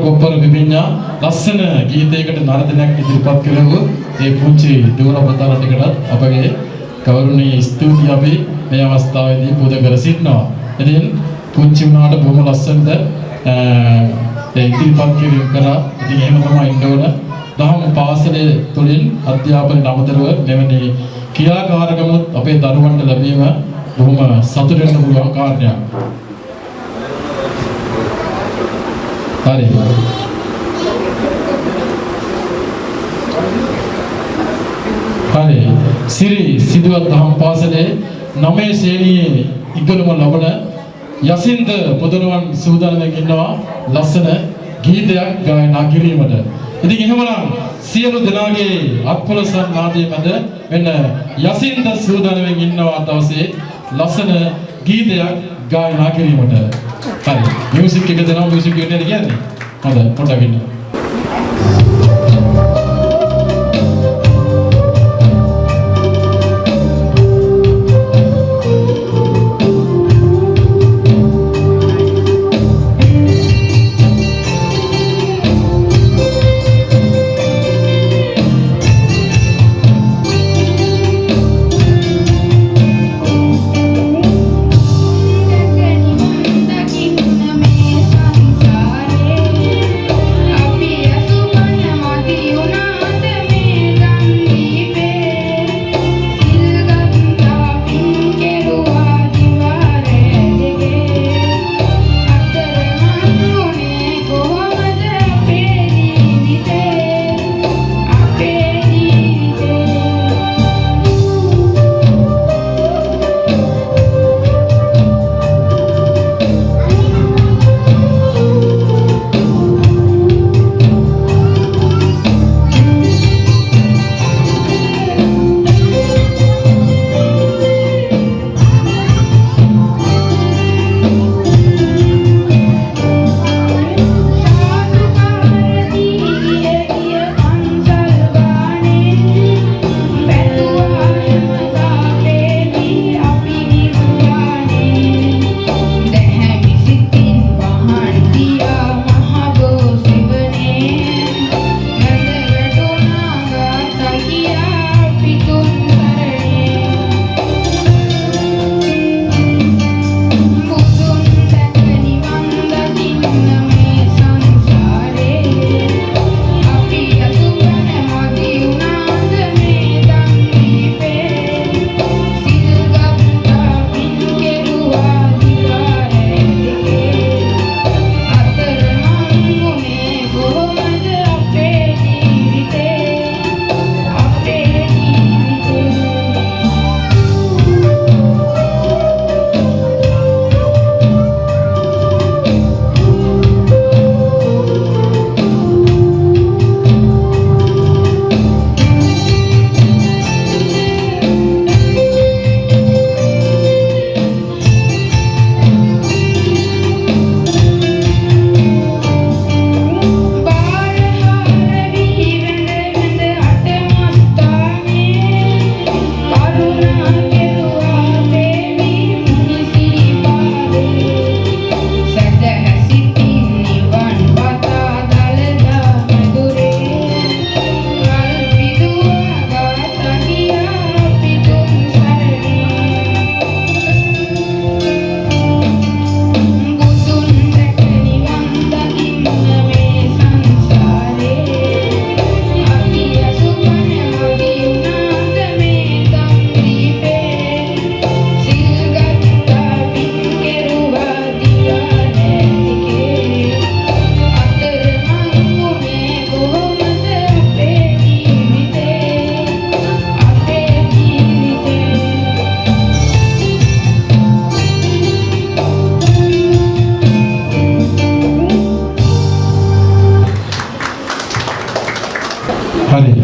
කොප්පර විභිඤ්ඤා ලස්සන ගීතයකට නර්තනයක් ඉදිරිපත් කළවෝ ඒ පුංචි දුවන පුතාලටත් අපගේ ගෞරවනීය ස්තුතිය අපි මේ අවස්ථාවේදී පුද කර සිටිනවා. ඉතින් පුංචි වුණාට බොහොම ලස්සනද ඒ ඉදිරිපත් කිරීම කරා. ඉතින් එහෙම තමයි ඉන්න ඕන. දහම් පාසලේ තුලින් අධ්‍යාපන නමතරව මෙවැනි ක්‍රියාකාරකමුත් අපේ දරුවන්ට ලැබීම බොහොම සතුට වෙන්න පුළුවන් කාරණයක්. හරි. හරි. සිරි සිදුවත් දහම් පාසලේ 9 ශ්‍රේණියේ ඉගෙනුම ලබන යසින්ද පුදුරුවන් සූදානම් ඉන්නවා ලස්සන ගීතයක් ගායනා කිරීමට. ඉතින් එහෙමනම් සියලු දෙනාගේ අත්පොලසන් නාදයේ මැද මෙන්න යසින්ද සූදානම් ඉන්නවා දවසේ ලස්සන ගීතයක් ගායනා කිරීමට. හරි. මියුසික් එක දෙනවා මියුසික් කියන්නේ කියන්නේ. හොඳයි පොඩ්ඩක් ඉන්න.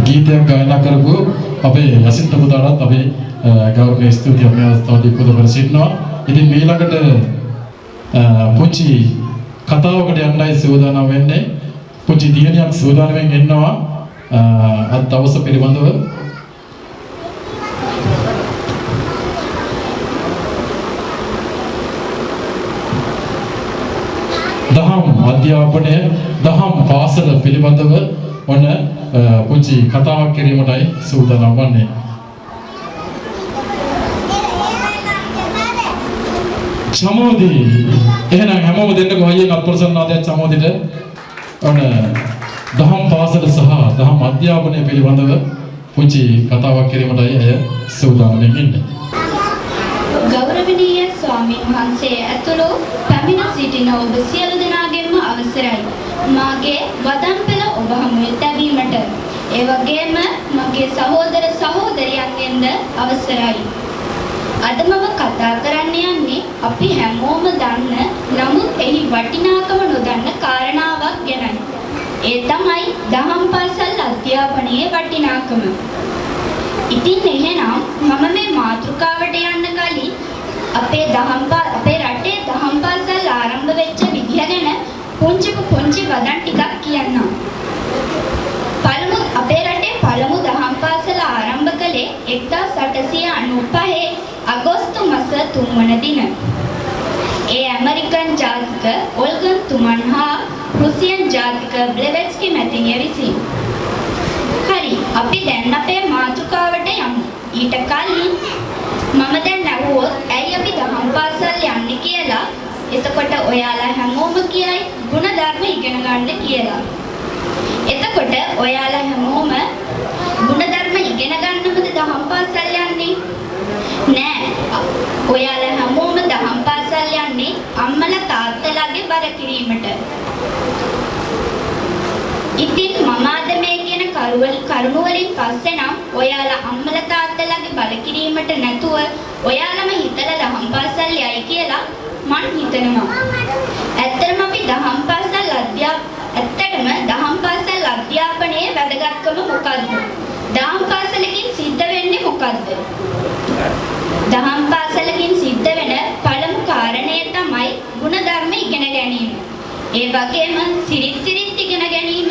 ගීතයක් ගායනා කරපු අපේ යසින්ත පුතාටත් අපේ ගෞරවනීය ස්තුතිය මේ අවස්ථාවේදී පුද කර සිටිනවා. ඉතින් ඊළඟට පුංචි කතාවකට යන්නයි සූදානම් වෙන්නේ. පුංචි දියණියක් සූදානම්ෙන් ඉන්නවා අද දවස පිළිබඳව. දහම් අධ්‍යාපනය දහම් පාසල පිළිබඳව ඔන්න පුංචි කතාවක් කිරීමටයි සූදානම් වන්නේ. චමෝදී එහෙනම් හැමෝම දෙන්නකෝ අයියෙන් අත්පොලසන්නාදයක් චමෝදීට ඔන්න දහම් පාසල සහ දහම් අධ්‍යාපනය පිළිබඳව පුංචි කතාවක් කිරීමටයි අය සූදානම් වෙන්නේ. ගෞරවනීය ස්වාමීන් වහන්සේ ඇතුළු පැමිණ සිටින ඔබ සියලු දෙනාගෙන්ම අවසරයි. මාගේ වදන් පෙළ ඔබ හමුවේ තැබීමට. ඒ වගේම මගේ සහෝදර සහෝදරියන්ගෙන්ද අවසරයි. අද මම කතා කරන්න යන්නේ අපි හැමෝම දන්න නමුත් එහි වටිනාකම නොදන්න කාරණාවක් ගැනයි. ඒ තමයි දහම් පාසල් අධ්‍යාපනයේ වටිනාකම. ඉතින් එහෙනම් මම මේ මාතෘකාවට යන්න කලින් අපේ රටේ දහම් පාසල් ආරම්භ වෙච්ච විදිහ ගැන පුංචි වදන් ටිකක් කියන්නම්. අපේ රටේ පළමු දහම් පාසල ආරම්භ කළේ 1895 අගෝස්තු මාස 3 වන දින. ඒ ඇමරිකන් ජාතික ඔල්ගන් තුමන් හා රුසියන් ජාතික බ්ලෙවෙට්ස්කි මැතිණිය විසින්. හරි, අපි දැන් අපේ මාතෘකාවට යමු. ඊට කලින් මම දැන් අහුවොත් ඇයි අපි දහම් පාසල් යන්නේ කියලා. එතකොට ඔයාලා හැමෝම කියයි ගුණධර්ම ඉගෙන ගන්න කියලා. එතකොට ඔයාලා හැමෝම ගුණධර්ම ඉගෙන ගන්නමද දහම් පාසල් යන්නේ? නෑ. ඔයාලා හැමෝම දහම් පාසල් යන්නේ අම්මලා තාත්තලාගේ බර කිරීමට. ඉතින් මම අද මේ කියන කරුණු වලින් පස්සේ නම් ඔයාලා අම්මලා තාත්තලාගේ බර කිරීමට නැතුව ඔයාලම හිතලා දහම් පාසල් යයි කියලා මං හිතනවා. ඇත්තටම අපි දහම් පාසල් අධ්‍යාපනයේ වැදගත්කම මොකද්ද? දහම් පාසලකින් සිද්ධ වෙන්නේ මොකද්ද? දහම් පාසලකින් සිද්ධ වෙන පළමු කාරණය තමයි ගුණධර්ම ඉගෙන ගැනීම. ඒ වගේම සිරිත් ඉගෙන ගැනීම,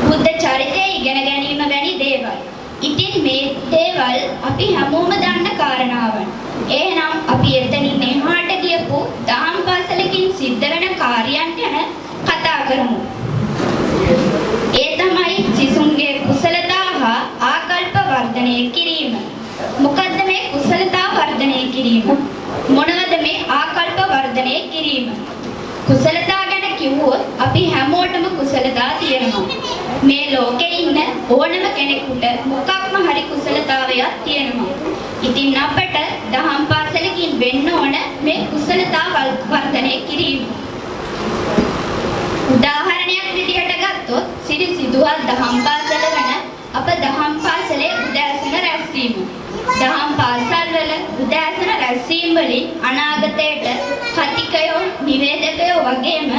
බුද්ධ චරිතය ඉගෙන ගැනීම වැනි දේවල්. ඉතින් මේ දේවල් අපි හැමෝම දන්න කාරණාවන්. එහෙනම් අපි එතනින් එහාට ගියපු දහම් පාසලකින් සිද්ධ වෙන කාර්යයන් ගැන කතා කරමු. ඒ තමයි සිසුන්ගේ කුසලතා හා ආකල්ප වර්ධනය කිරීම. මොකද්ද මේ කුසලතා වර්ධනය කිරීම? මොනවද මේ ආකල්ප වර්ධනය කිරීම? කුසලතා ගැන කිව්වොත් අපි හැමෝටම කුසලතා තියෙනවා. මේ ලෝකේ ඉන්න ඕනම කෙනෙකුට මොකක්ම හරි කුසලතාවයක් තියෙනවා. ඉතින් අපට දහම් පාසලකින් වෙන්න ඕන මේ කුසලතා වර්ධනය කිරීම. උදාහරණයක් විදිහට ගත්තොත් සිරි සිදුහත් දහම් පාසල ගැන අප දහම් පාසලේ උදෑසන රැස්වීම. දහම් පාසල් වල උදෑසන රැස්වීම වලින් අනාගතයට කතිකයෝ, නිවේදකයෝ වගේම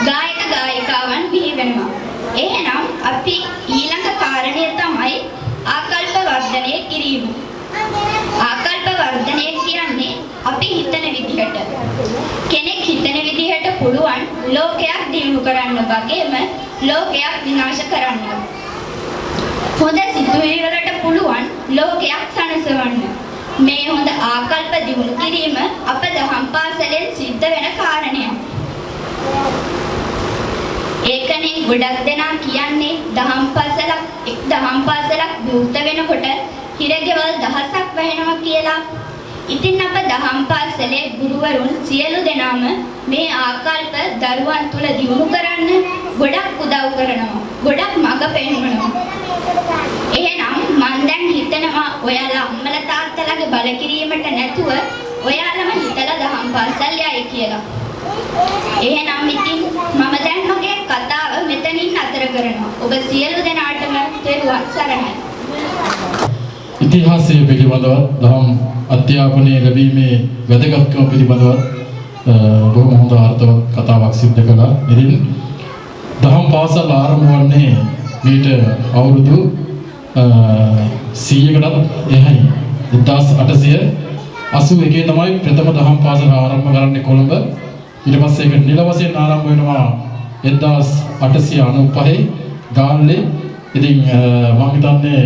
ගායක ගායිකාවන් බිහි වෙනවා. එහෙනම් අපි ඊළඟ කාරණය තමයි ආකල්ප වර්ධනය කිරීම. ආකල්ප වර්ධනය කියන්නේ අපි හිතන විදිහට. කෙනෙක් හිතන විදිහට පුළුවන් ලෝකයක් දියුණු කරන්න වගේම ලෝකයක් විනාශ කරන්න. හොඳ සිතුවිලි වලට පුළුවන් ලෝකයක් සනසවන්න. මේ හොඳ ආකල්ප දියුණු කිරීම අප දහම් පාසලෙන් සිද්ධ වෙන කාරණයක්. ඒකනේ ගොඩක් දෙනා කියන්නේ දහම් පාසලක් විවෘත වෙනකොට හිරගෙවල් දහසක් වැහෙනවා කියලා. ඉතින් අප දහම් පාසලේ ගුරුවරුන් සියලු දෙනාම මේ ආකල්ප දරුවන් තුල දියුණු කරන්න ගොඩක් උදව් කරනවා. ගොඩක් මඟ පෙන්වනවා. එහෙනම් මම දැන් හිතනවා ඔයාලා අම්මලා තාත්තලාගේ බල කිරීමට නැතුව ඔයාලම හිතලා දහම් පාසල් යයි කියලා. එහෙනම් ඉතින් මම දැන් මගේ කතාව මෙතනින් නතර කරනවා. ඔබ සියලු දෙනාටම තෙරුවන් සරණයි. ඉතිහාසය පිළිබඳව දහම් අධ්‍යාපනයේ ලැබීමේ වැදගත්කම පිළිබඳව බොහොම හොඳ අර්ථවත් කතාවක් සිද්ධ කළා. ඉතින් දහම් පාසල් ආරම්භ වන්නේ මීට අවුරුදු 100කටත් එහයි 1881 තමයි ප්‍රථම දහම් පාසල ආරම්භ කරන්නේ කොළඹ. ඊට පස්සේ ඒක නිල වශයෙන් ආරම්භ වෙනවා 1895 ගාල්ලේ. ඉතින් මම හිතන්නේ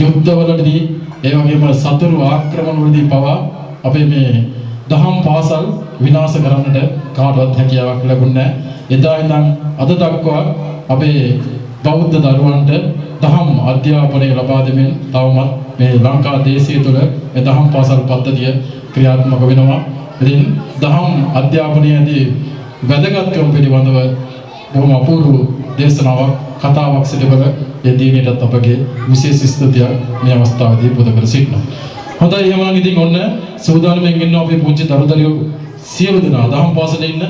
යුද්ධවලදී ඒ වගේම සතුරු ආක්‍රමණවලදී පවා අපේ මේ දහම් පාසල් විනාශ කරන්නට කාටවත් හැකියාවක් ලැබුණේ නැහැ. එදා ඉඳන් අද දක්වා අපේ බෞද්ධ දරුවන්ට දහම් අධ්‍යාපනය ලබා දෙමින් තවමත් මේ ලංකා දේශය තුළ මේ දහම් පාසල් පද්ධතිය ක්‍රියාත්මක වෙනවා. ඉතින් දහම් අධ්‍යාපනයේදී වැදගත්කම පිළිබඳව බොහොම අපූර්ව දේශනාවක් කතාවක් සිදුකර ඒ දිනේටත් අපගේ විශේෂ ස්තුතියක් මේ අවස්ථාවේදී පුද කර සිටිනවා. හොඳයි එහෙනම් ඉතින් ඔන්න සූදානම්ෙන් ඉන්නවා අපේ පුංචි දරුදරියෝ සියලු දෙනා දහම් පාසලේ ඉන්න.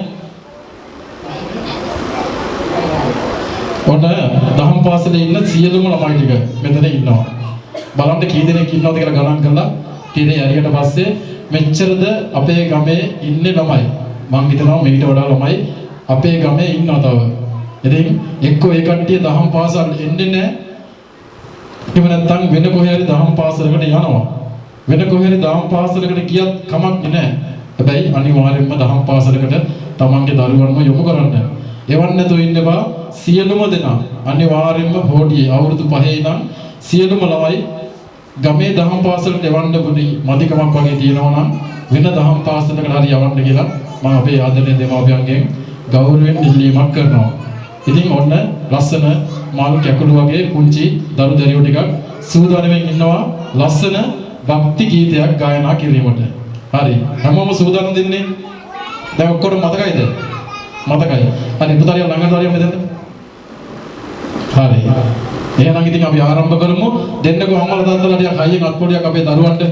ඔන්න දහම් පාසලේ ඉන්න සියලුම ළමයි ටික මෙතන ඉන්නවා. බලන්න කී දෙනෙක් ඉන්නවද කියලා ගණන් කරලා කීනේ යරියට පස්සේ මෙච්චරද අපේ ගමේ ඉන්නේ ළමයි. මං හිතනවා මේකට වඩා ළමයි අපේ ගමේ ඉන්නවා තව. ඉතින් එක්කෝ ඒ කට්ටිය දහම් පාසල් එන්නේ නැහැ. එහෙම නැත්නම් වෙන කොහේ හරි දහම් පාසලකට යනවා. වෙන කොහේ හරි දහම් පාසලකට ගියත් කමක් නැහැ. හැබැයි අනිවාර්යයෙන්ම දහම් පාසලකට තමන්ගේ දරුවන්ව යොමු කරන්න. එවන් නැතුව ඉන්න බා සියලුම දෙනා අනිවාර්යයෙන්ම හොඩියේ අවුරුදු 5 ඉඳන් සියලුම ළමයි ගමේ දහම් පාසලට එවන්න පොඩි මදිකමක් වගේ තියෙනවා නම් වෙන දහම් පාසලකට හරි යවන්න කියලා මම අපේ ආදරණීය දෙමාපියන්ගෙන් ගෞරවයෙන් ඉල්ලීමක් කරනවා. ඉතින් ඔන්න ලස්සන මාළු කැකුළු වගේ පුංචි දරුදරියෝ ටිකක් සූදානම්ෙන් ඉන්නවා ලස්සන භක්ති ගීතයක් ගායනා කිරීමට. හරි. හැමෝම සූදානම් දෙන්නේ. දැන් ඔක්කොම මතකයිද? මතකයි. හරි පුතාලිය ළඟට හරියම දෙන්න. හරි. එහෙනම් ඉතින් අපි ආරම්භ කරමු. දෙන්නකෝ අම්මලා තාත්තලා ටිකක් හයියෙන් අත්පොඩියක් අපේ දරුවන්ට.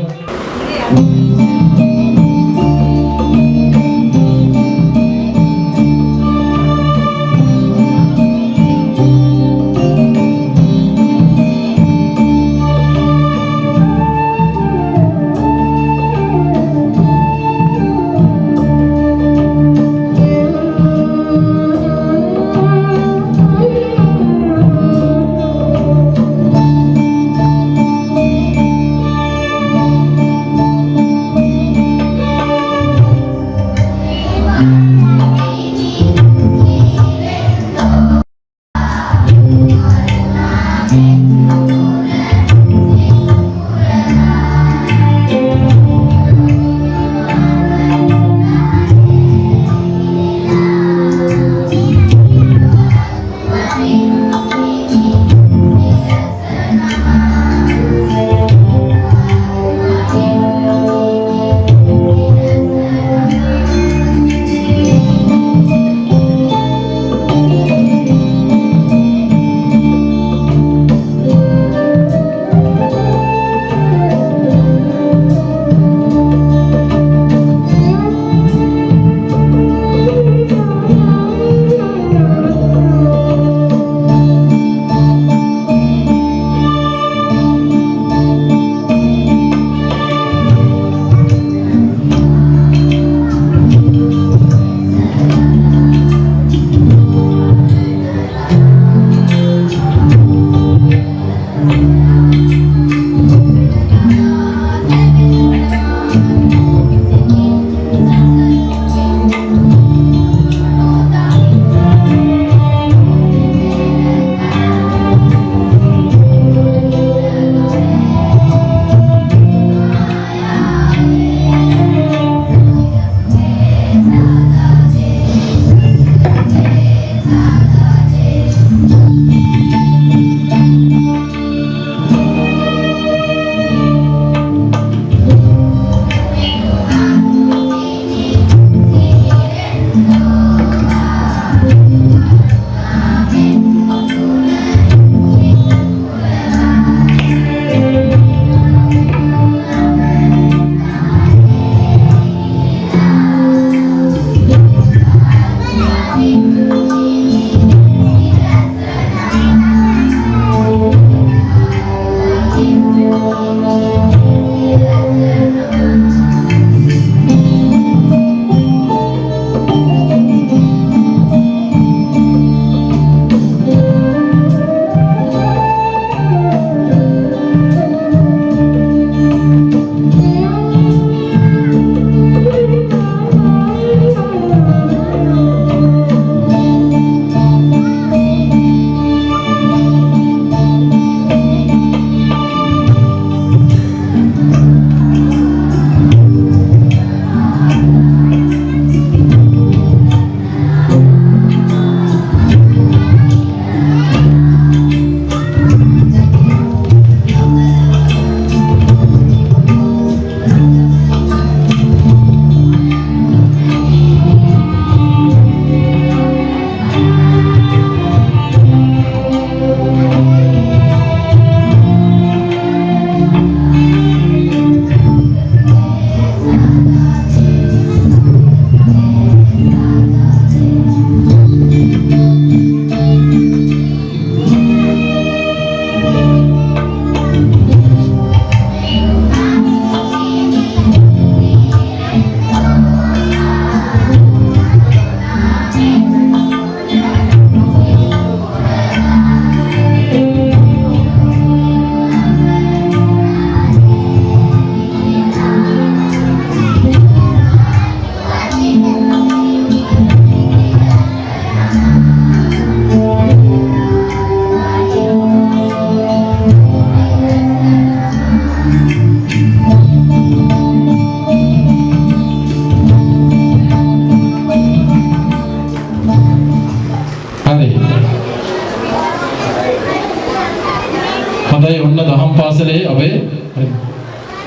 පාසලේ අපේ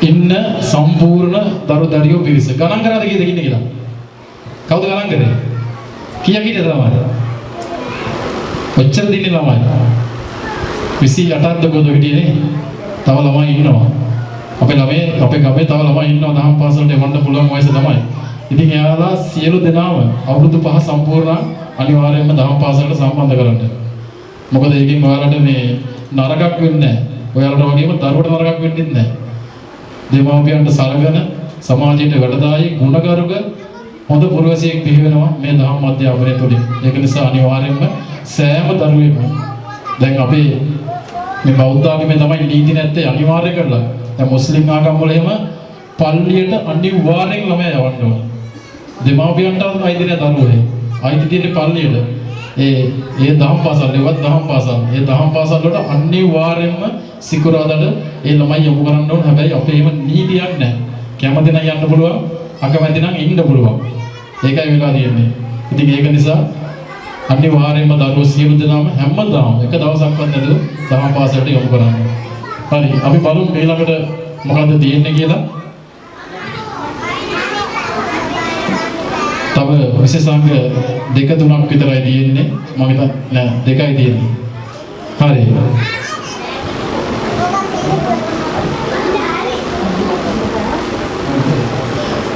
ඉන්න සම්පූර්ණ දරුදරියෝ පිරිස ගණන් කරාද කීයද ඉන්නේ කියලා? කවුද ගණන් කරේ? කීයක් හිටියද ළමයි? ඔච්චර දින්නේ ළමයි. 28ක්ද කොහොමද හිටියේ? තව ළමයි ඉන්නවා. අපේ ගමේ තව ළමයි ඉන්නවා දහම් පාසලට එවන්න පුළුවන් වයස තමයි. ඉතින් එයාලා සියලු දෙනාම අවුරුදු 5 සම්පූර්ණ අනිවාර්යයෙන්ම දහම් පාසලට සම්බන්ධ කරන්න. මොකද ඒකෙන් ඔයාලට මේ නරකක් වෙන්නේ නැහැ. ඔයාලට වගේම දරුවට නරකක් වෙන්නේ නැහැ. දෙමාපියන්ට සලකන සමාජයට වැඩදායි ගුණගරුක හොඳ පුරවැසියෙක් බිහි වෙනවා මේ දහම් අධ්‍යාපනය තුළින්. ඒක නිසා අනිවාර්යයෙන්ම සෑම දරුවෙකම දැන් අපේ මේ බෞද්ධ ආගමේ තමයි නීති නැත්තේ අනිවාර්ය කරලා. දැන් මුස්ලිම් ආගම් වල එහෙම පල්ලියට අනිවාර්යෙන් ළමයා යවන්න ඕන. දෙමාපියන්ට අයිති නෑ දරුවෝ. අයිති තියෙන්නේ පල්ලියට. ඒ දහම් පාසල් ඒවත් දහම් පාසල්. ඒ දහම් පාසල් වලට අනිවාර්යෙන්ම සිකුරාදාට ඒ ළමයි යොමු කරන්න ඕන. හැබැයි අපේ එහෙම නීතියක් නෑ. කැමති නම් යන්න පුළුවන්, අකමැති නම් ඉන්න පුළුවන්. ඒකයි වෙලා තියෙන්නේ. ඉතින් ඒක නිසා අනිවාර්යයෙන්ම දරුවෝ සියලු දෙනාම හැමදාම එක දවසක්වත් නැතුව දහම් පාසලට යොමු කරන්න. හරි අපි බලමු ඊළඟට මොකද්ද තියෙන්නේ කියලා. තව විශේෂාංග 2-3ක් විතරයි තියෙන්නේ. මම හිතන්නේ නෑ 2යි තියෙන්නේ. හරි.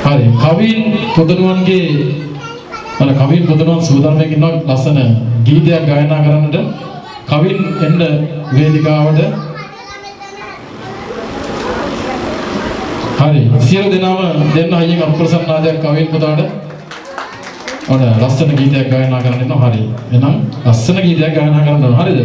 හරි කවින් පුදුනුවන්ගේ කවින් පුදුනුවන් සූදානම්යෙන් ඉන්නවා ලස්සන ගීතයක් ගායනා කරන්නට. කවින් එන්න වේදිකාවට. හරි සියලු දෙනාම දෙන්න හයියෙන් අප්‍රසන්නාදයක් කවින් පුතාට. ඔන්න ලස්සන ගීතයක් ගායනා කරන්න ඉන්නවා. හරි එහෙනම් ලස්සන ගීතයක් ගායනා කරන්න ඕන. හරිද?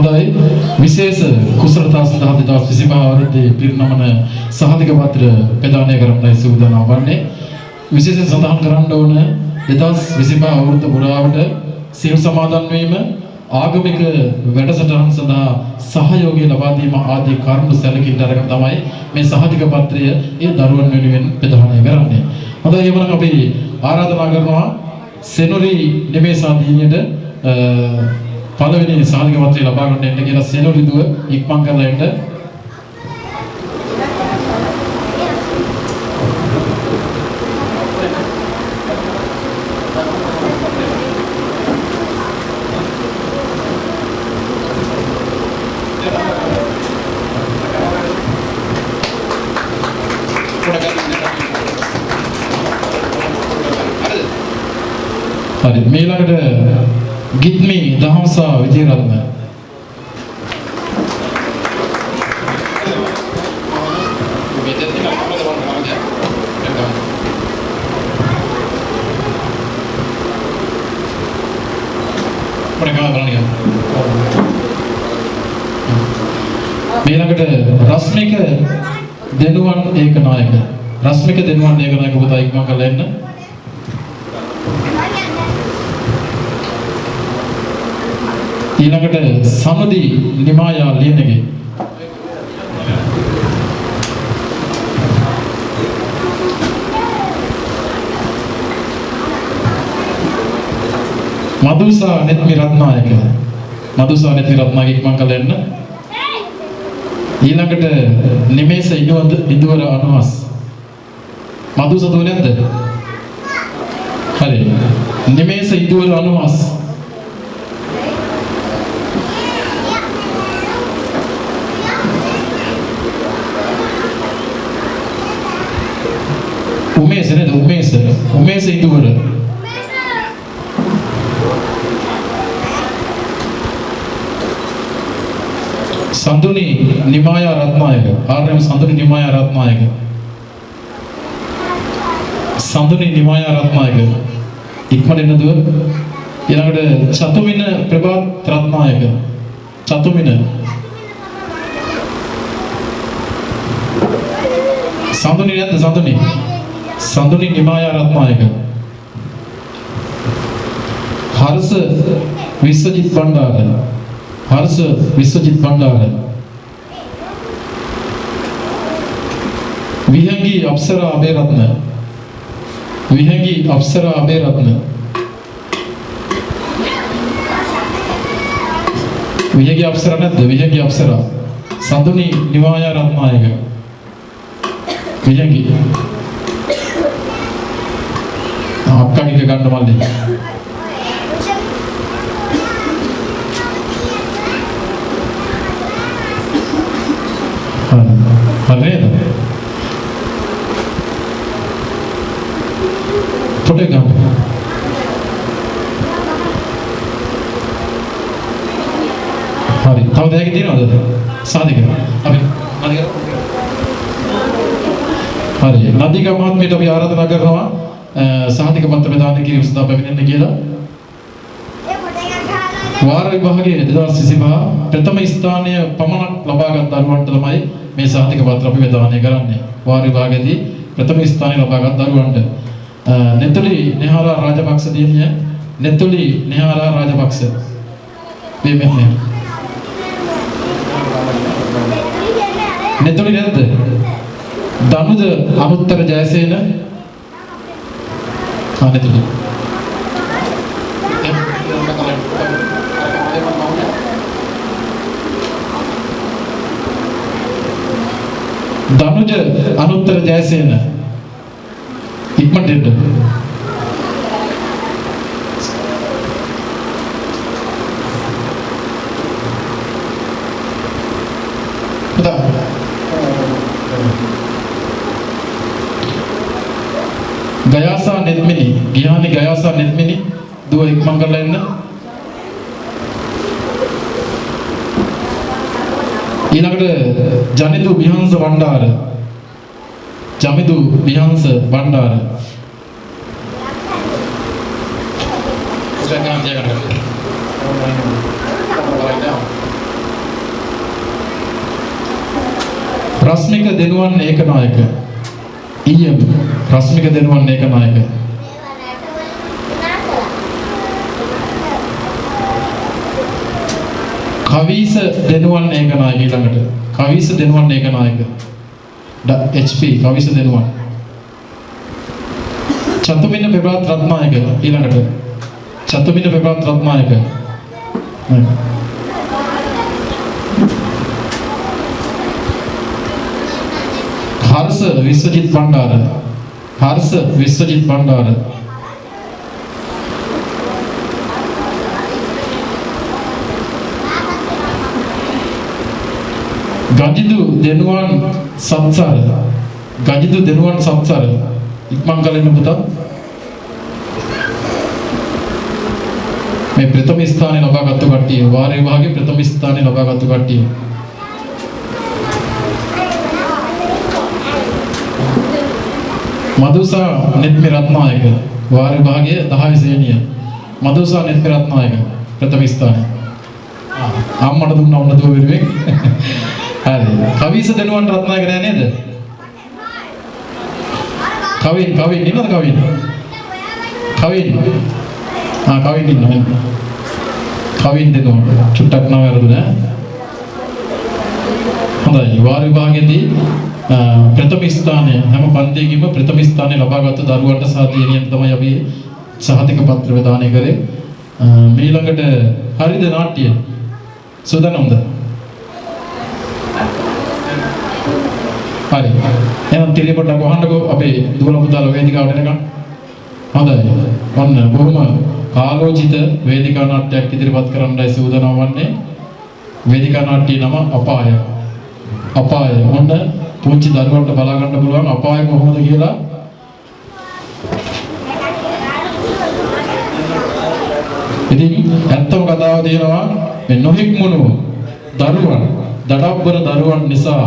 හොඳයි විශේෂ කුසලතා සඳහා 2025 අවුරුද්දේ පිරිනමන සහතික පත්‍ර ප්‍රදානය කරන්නයි සූදානම් වන්නේ. විශේෂයෙන් සඳහන් කරන්න ඕන 2025 අවුරුද්ද පුරාවට සිල් සමාදන් වීම ආගමික වැඩසටහන් සඳහා සහයෝගය ලබා දීම ආදී කරුණු සැලකිලි අරගෙන තමයි මේ සහතික පත්‍රය ඒ දරුවන් වෙනුවෙන් ප්‍රදානය කරන්නේ. හොඳයි එහෙනම් අපි ආරාධනා කරනවා සෙනුරි නිමේසා දිනියට පළවෙනි සහතික පත්‍රය ලබා ගන්න එන්න කියලා සෙනුරි දුව ඉක්මන් කරලා එන්න. හරි මේ ළඟට ගිත්මි දහම්සා විජේරත්න මේ ළඟට රස්මික දෙනුවන් ඒකනායක පුතා ඉක්මන් කරලා එන්න. ඊළඟට සමුදි නිමායා ලියනගේ මදුසා නෙත්මි රත්නායක ඉක්මන් කරලා එන්න. ඊළඟට නිමේෂ ඉදුවර අනුහස් මදුස දුව නැද්ද? හරි නිමේෂ ඉදුවර අනුහස් උමේෂ ඉදුවර සඳුනි නිමායා රත්නායක සඳුනි නිමායා රත්නායක ඉක්මනට එන්න දුව. ඊළඟට චතුමින ප්‍රභාත් රත්නායක සඳුනි නැද්ද? සඳුනි නිමායා රත්නායක හර්ෂ විශ්වජිත් බණ්ඩාර විහංගී අප්සරා අබේරත්න විහංගී අප්සරා නැද්ද? විහංගී අප්සරා සඳුනි නිමායා රත්නායක විහංගී අක්කණික ගන්න මල්ලි. හරිද? පොඩේ ගන්න. හරි. තව දෙයක් තියෙනවද? සාදික. අපි හරි. නදිකා මහත්මියට අපි ආරාධනා කරනවා සහතික පත්‍ර ප්‍රදානය කිරීම සඳහා පැමිණෙන්න කියලා. වාර විභාගයේ 2025 ප්‍රථම ස්ථානය පමණක් ලබාගත් දරුවන්ට තමයි මේ සහතික පත්‍ර අපි ප්‍රදානය කරන්නේ. වාර විභාගයේදී ප්‍රථම ස්ථානය ලබාගත් දරුවන්ට නෙතුලි නෙහාරා රාජපක්ෂ දිනිය මේ නෙතුලි නැද්ද? දනුද අනුත්තර ජයසේන නෙතුලි දනුජ අනුත්තර ජයසේන ඉක්මනට එන්න. ගයාසා නෙත්මිනි දුව ඉක්මන් කරලා එන්න. ඊළඟට ජමිදු විහංස වණ්ඩාර රස්මික දෙනුවන් ඒකනායක ඊයම් රස්මික දෙනුවන් ඒකනායක කවිස දෙනුවන් ඒකනායක ඊළඟට කවිස දෙනුවන් ඒකනායක HP කවිස දෙනුවන් චතුමින පෙබරත් රත්නායක ඊළඟට චතුමින පෙබරත් රත්නායක හර්ෂ විශ්වජිත් බණ්ඩාර හර්ෂ විශ්වජිත් බණ්ඩාර ගජිදු දෙනුවන් සත්සාර ගජිදු දෙනුවන් සත්සාර ඉක්මන් කලින් පුතා මේ ප්‍රථම ස්ථානය ලබාගත්තු කට්ටිය වාර විභාගයේ ප්‍රථම ස්ථානය ලබාගත්තු කට්ටිය මදුසා නිත්මි රත්නායක වාර විභාගයේ 10 ශ්‍රේණිය මදුසා නිත්මි රත්නායක ප්‍රථම ස්ථානය අම්මට දුන්නා උන්න දුව වෙනුවෙන් හරි කවිස දෙනුවන් රත්නායක නෑ නේද කවින් ඉන්නවද කවින් කවින් ඉන්නවා කවින් දෙනුවන් චුට්ටක් නම වැරදුනා හොඳයි වාර විභාගයේදී ප්‍රථම ස්ථානය හැම පන්තියකින්ම ප්‍රථම ස්ථානය ලබාගත් දරුවන්ට සහ දියණියන්ට තමයි අපි සහතික පත්‍ර ප්‍රදානය කරේ ඊළඟට හරිද නාට්‍ය සුදානම්ද හරි එහෙනම් තිරිය පොඩ්ඩක් වහන්නකෝ අපේ දුවල පුතාලා වේදිකාවට එනකම් හොඳයි ඔන්න බොහොම කාලෝචිත වේදිකා නාට්‍යයක් ඉදිරිපත් කරන්නයි සූදානම් වන්නේ වේදිකා නාට්‍යයේ නම අපාය ඔන්න පුංචි දරුවන්ට බලා ගන්න පුළුවන් අපාය කොහොමද කියලා ඉතින් ඇත්තම කතාව තියෙනවා මේ නොහික්මුණු දරුවන් දඩබ්බර දරුවන් නිසා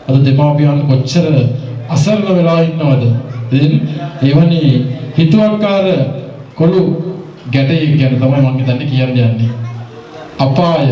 අද දෙමාපියන් කොච්චර අසරණ වෙලා ඉන්නවද ඉතින් එවැනි හිතුවක්කාර කොළු ගැටේ ගැන තමයි මම හිතන්නේ කියන්න යන්නේ අපාය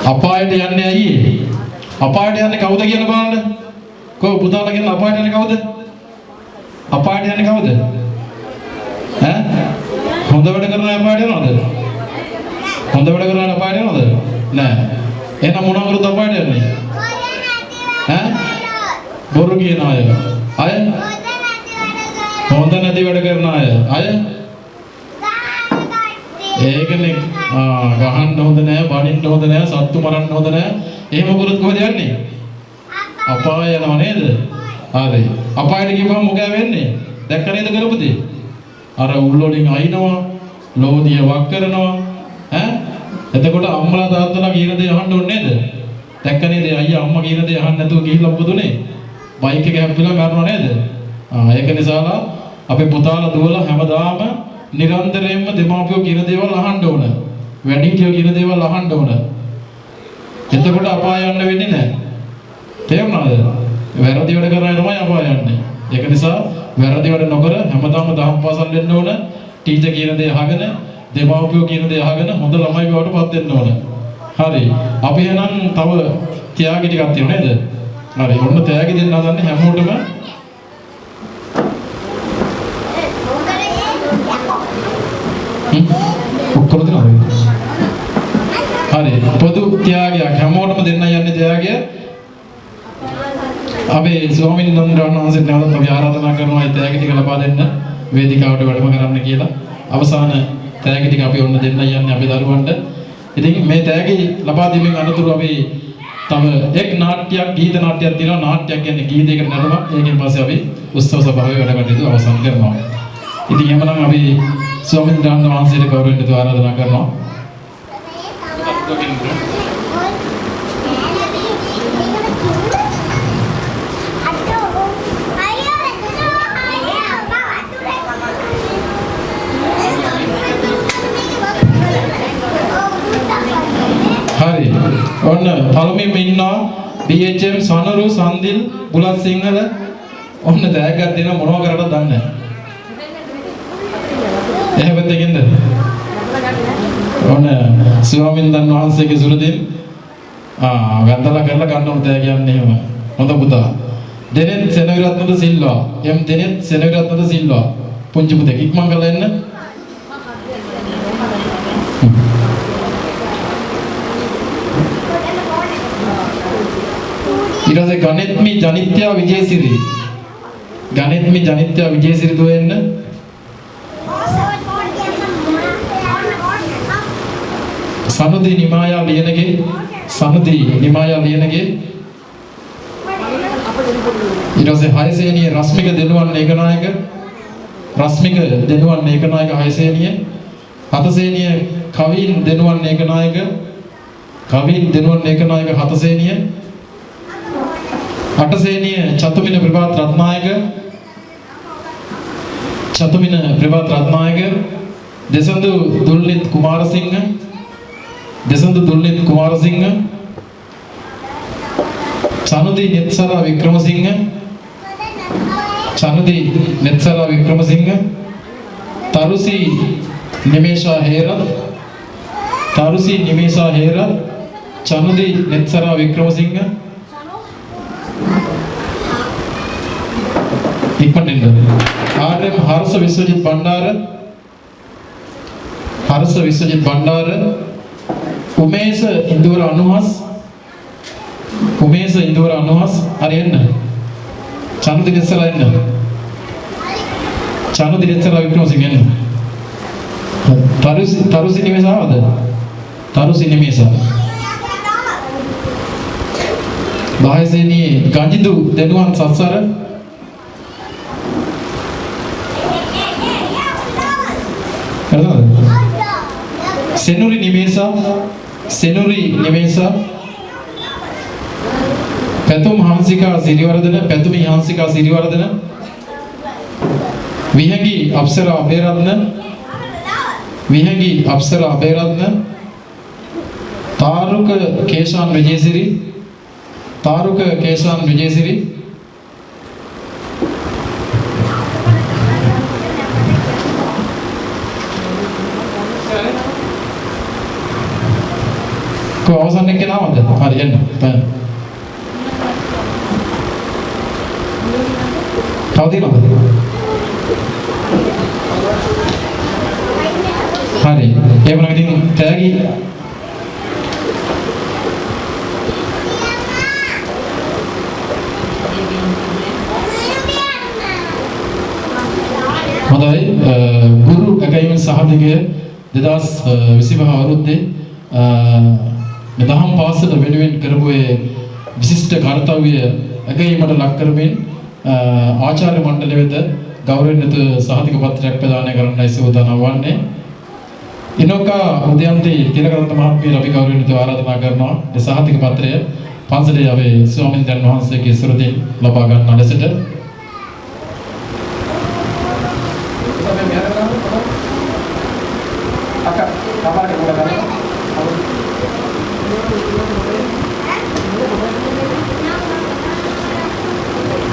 අපායට යන්නේ ඇයි? අපායට යන්නේ කවුද කියලා බලන්න. කොහොම පුතාලා කියන අපායට යන්නේ කවුද? අපායට යන්නේ කවුද? ඈ? හොඳ වැඩ කරන අපායට යනවද? හොඳ වැඩ කරන අපායට යනවද? නෑ. එහෙනම් මොනවා කරුද අපායට යන්නේ? ඈ? බොරු කියන අය. අය? හොඳ නැති වැඩ කරන අය. අය? ඒකනේ ගහන්න හොඳ නෑ, බනින්න හොඳ නෑ, සත්තු මරන්න හොඳ නෑ. එහෙම කරොත් කොහෙද යන්නේ? අපාය යනවා නේද? හරි. අපායට ගිහම මොකද වෙන්නේ? දැක්ක නේද කරපුදී? අර උල්ලෝලින් අයින්නවා, ලෝදිය වක් කරනවා. ඈ? එතකොට අම්මලා තාත්තලා කියන දේ අහන්න ඕනේ නේද? දැක්ක නේද? අයියා අම්මා කියන දේ අහන්න නැතුව ගිහිල්ලා මොකද උනේ? බයික් එක හැප්පිලා මරනවා නේද? ඒක නිසාලා අපේ පුතාලා දුවලා හැමදාම නිරන්තරයෙන්ම දෙමාපියෝ කියන දේවල් අහන්න ඕන. වැඩිහිටියෝ කියන දේවල් අහන්න ඕන. එතකොට අපාය යන්න වෙන්නේ නැහැ. තේරුණාද? වැරදි වැඩ කරන අය තමයි අපාය යන්නේ. ඒක නිසා වැරදි වැඩ නොකර හැමදාම දහම් පාසල් වෙන්න ඕන. ටීචර් කියන දේ අහගෙන, දෙමාපියෝ කියන දේ අහගෙන හොඳ ළමයි බවට පත් වෙන්න ඕන. හරි. අපි එහෙනම් තව ත්‍යාගي ටිකක් තියෙනවා නේද? හරි. ඔන්න ත්‍යාගي දෙන්න හදන්නේ හැමෝටම ඔක්කොම දෙනවද? හරි. පොදු ත්‍යාගයක් හැමෝටම දෙන්න යන්නේ ත්‍යාගය. අපි ස්වාමීන් වහන්සේට නැවතත් අපි ආරාධනා කරනවා මේ ත්‍යාගය ටික ලබා දෙන්න වේදිකාවට වැඩම කරන්න කියලා. අවසාන ත්‍යාගය ටික අපි ඔන්න දෙන්න යන්නේ අපේ දරුවන්ට. ඉතින් මේ ත්‍යාගය ලබා දීමෙන් අනතුරු අපි තව එක් නාට්‍යයක්, ගීත නාට්‍යයක් තියෙනවා. නාට්‍යයක් කියන්නේ ගීතයකට නරම. ඒකෙන් පස්සේ අපි උත්සව සභාවේ වැඩ කටයුතු අවසන් කරනවා. ඉතින් එහෙමනම් අපි ස්වාමීන් වහන්සේට ගෞරවයෙන් ආරාධනා කරනවා. හරි. ඔන්න පළමුවෙන්ම ඉන්නවා DHM සනරු සන්දිල් බුලත් සිංහල. ඔන්න තෑග්ගක් දෙන මොනව කරටද දන්නේ නැහැ. එහෙම දෙකින්ද? ඔන්න ස්වාමීන් වහන්සේගේ සුරදින් වැඳලා කරලා ගන්න උන් තෑ කියන්නේ එහෙම. හොඳ පුතා. දෙනෙත් සෙනවිරත්නද සිල්වා. එම් දෙනෙත් සෙනවිරත්නද සිල්වා. පුංචි පුතෙක් ඉක්මන් කරලා එන්න. ඊටසේ ගණිත්මි ජනිත්‍යා විජේසිරි. ගණිත්මි ජනිත්‍යා විජේසිරි දුවෙන්න. සනුදී නිමායා ලියනගේ සනුදී නිමායා ලියනගේ ඊටසේ හයසේනිය රශ්මික දෙනුවන් ඒකනායක රශ්මික දෙනුවන් ඒකනායක හයසේනිය හතසේනිය කවින් දෙනුවන් ඒකනායක කවින් දෙනුවන් ඒකනායක හතසේනිය අටසේනිය චතුමින ප්‍රභාත් රත්නායක චතුමින ප්‍රභාත් රත්නායක දෙසඳු දුල්නිත් කුමාරසිංහ දෙසඳු දුල්නිත් කුමාරසිංහ චනුදී නෙත්සරා වික්‍රමසිංහ චනුදී නෙත්සරා වික්‍රමසිංහ තරුසි නිමේෂා හේරත් තරුසි නිමේෂා හේරත් චනුදී නෙත්සරා වික්‍රමසිංහ ඉක්මනින්ද ආර්.එම්. හර්ෂ විශ්වජිත් බණ්ඩාර උමේෂ ඉන්දුවර අනුහස් හරි එන්න චනුදි දෙස්සලා එන්න චනුදි දෙස්සලා වික්‍රමසිංහ එන්න තරුසි නිමේෂාවද තරුසි නිමේෂා බාහිසේනී ගංජිදු දෙනුවන් සස්සර සෙනුරි නිමේෂා පැතුම් හංසිකා සිරිවර්ධන විහඟි අප්සරා අබේරත්න තාරුක කේෂාන් විජේසිරි කො අවසන් එකේ නමද? හරි එන්න. තව තියෙනවද? හරි. එහෙනම් ඉතින් තෑගි හොඳයි ගුරු එකයින් සහතිකය 2025 අවුරුද්දේ දහම් පාසල වෙනුවෙන් කරපු ඒ විශිෂ්ට කාර්යය එකයිමට ලක් කරමින් ආචාර්ය මණ්ඩලය වෙත ගෞරවනීය සහතික පත්‍රයක් ප්‍රදානය කරන්නයි සූදානම් වන්නේ. ඉනෝකා උදයන්ති තිලකරත්න මහත්මිය අපි ගෞරවනීය ආරාධනා කරනවා ඒ සහතික පත්‍රය පන්සලේ අපේ ස්වාමීන් වහන්සේගේ සුරතින් ලබා ගන්න ලෙසට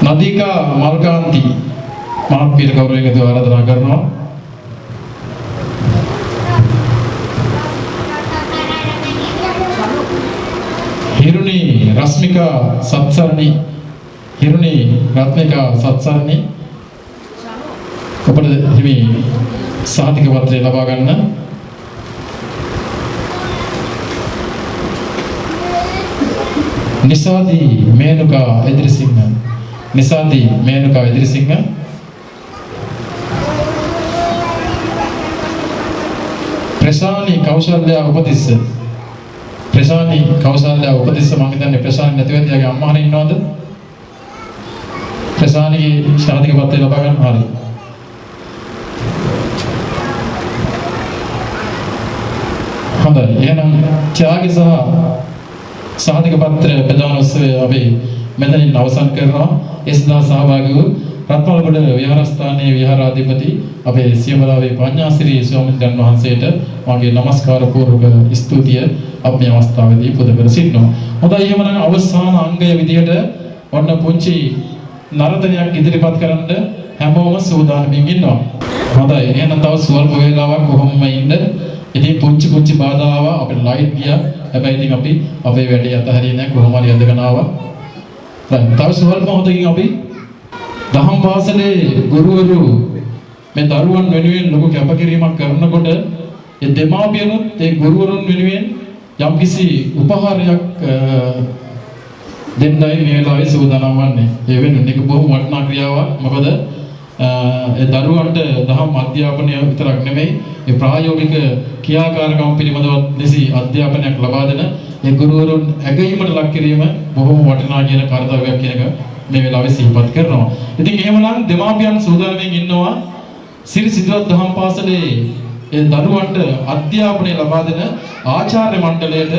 නදීකා මල්කාන්ති මහත්මියට ගෞරවයෙන් ආරාධනා කරනවා. හිරුණි රශ්මිකා සත්සරණි ඔබට හිමි සහතික පත්‍රය ලබා ගන්න. නිසාදී මේනුකා එදිරිසිංහ ප්‍රසානි කෞශල්‍යා උපතිස්ස මම හිතන්නේ ප්‍රසානි නැති වෙද්දී යාගේ අම්මා හරිය ඉන්නවද? ප්‍රසානිගේ සහතික පත්‍රය ලබා ගන්න. හරි. හොඳයි. එහෙනම් ත්‍යාග සහතික පත්‍රය ප්‍රදාන උත්සවය අපි මෙතනින් අවසන් කරනවා. ඒ සඳහා සහභාගී වූ රත්මල්ගොඩ විහාරස්ථානයේ විහාරාධිපති අපේ සියඹලාවේ පඤ්ඤාසිරි ස්වාමීන් වහන්සේට මගේ নমස්කාර පූර්වක ස්තුතිය අපි මේ අවස්ථාවේදී පුද කර සිටිනවා. හොඳයි එහෙමනම් අවසාන අංගය විදිහට ඔන්න පුංචි නර්තනයක් ඉදිරිපත් කරන්න හැමෝම සූදානම්ින් ඉන්නවා. හොඳයි එහෙනම් තව ස්වල්ප වේලාවක් කොහොමම ඉන්න. ඉතින් පුංචි බාධා අපේ ලයිට් ගියා. හැබැයි ඉතින් අපි අපේ වැඩේ අතහරියේ නැහැ කොහොම හරි අදගෙන ආවා. දැන් තව ස්වල්ප මොහොතකින් අපි දහම් පාසලේ ගුරුවරු මේ දරුවන් වෙනුවෙන් ලොකු කැපකිරීමක් කරනකොට ඒ දෙමාපියනුත් ඒ ගුරුවරුන් වෙනුවෙන් යම්කිසි උපහාරයක් දෙන්නයි මේ වෙලාවේ සූදානම් වන්නේ. ඒ වෙනුවෙන් ඒක බොහොම වටිනා ක්‍රියාවක්. මොකද ඒ දරුවන්ට දහම් අධ්‍යාපනය විතරක් නෙමෙයි ඒ ප්‍රායෝගික ක්‍රියාකාරකම් පිළිබඳව නිසි අධ්‍යාපනයක් ලබා දෙන ඒ ගුරුවරුන් ඇගීමට ලක් කිරීම බොහොම වටිනා කියන කාර්යයක් කියන එක මේ වෙලාවේ සිහිපත් කරනවා. ඉතින් එහෙමනම් දෙමාපියන් සූදානම්ින් ඉන්නවා සිරි සිදුවත් දහම් පාසලේ ඒ දරුවන්ට අධ්‍යාපනය ලබා දෙන ආචාර්ය මණ්ඩලයට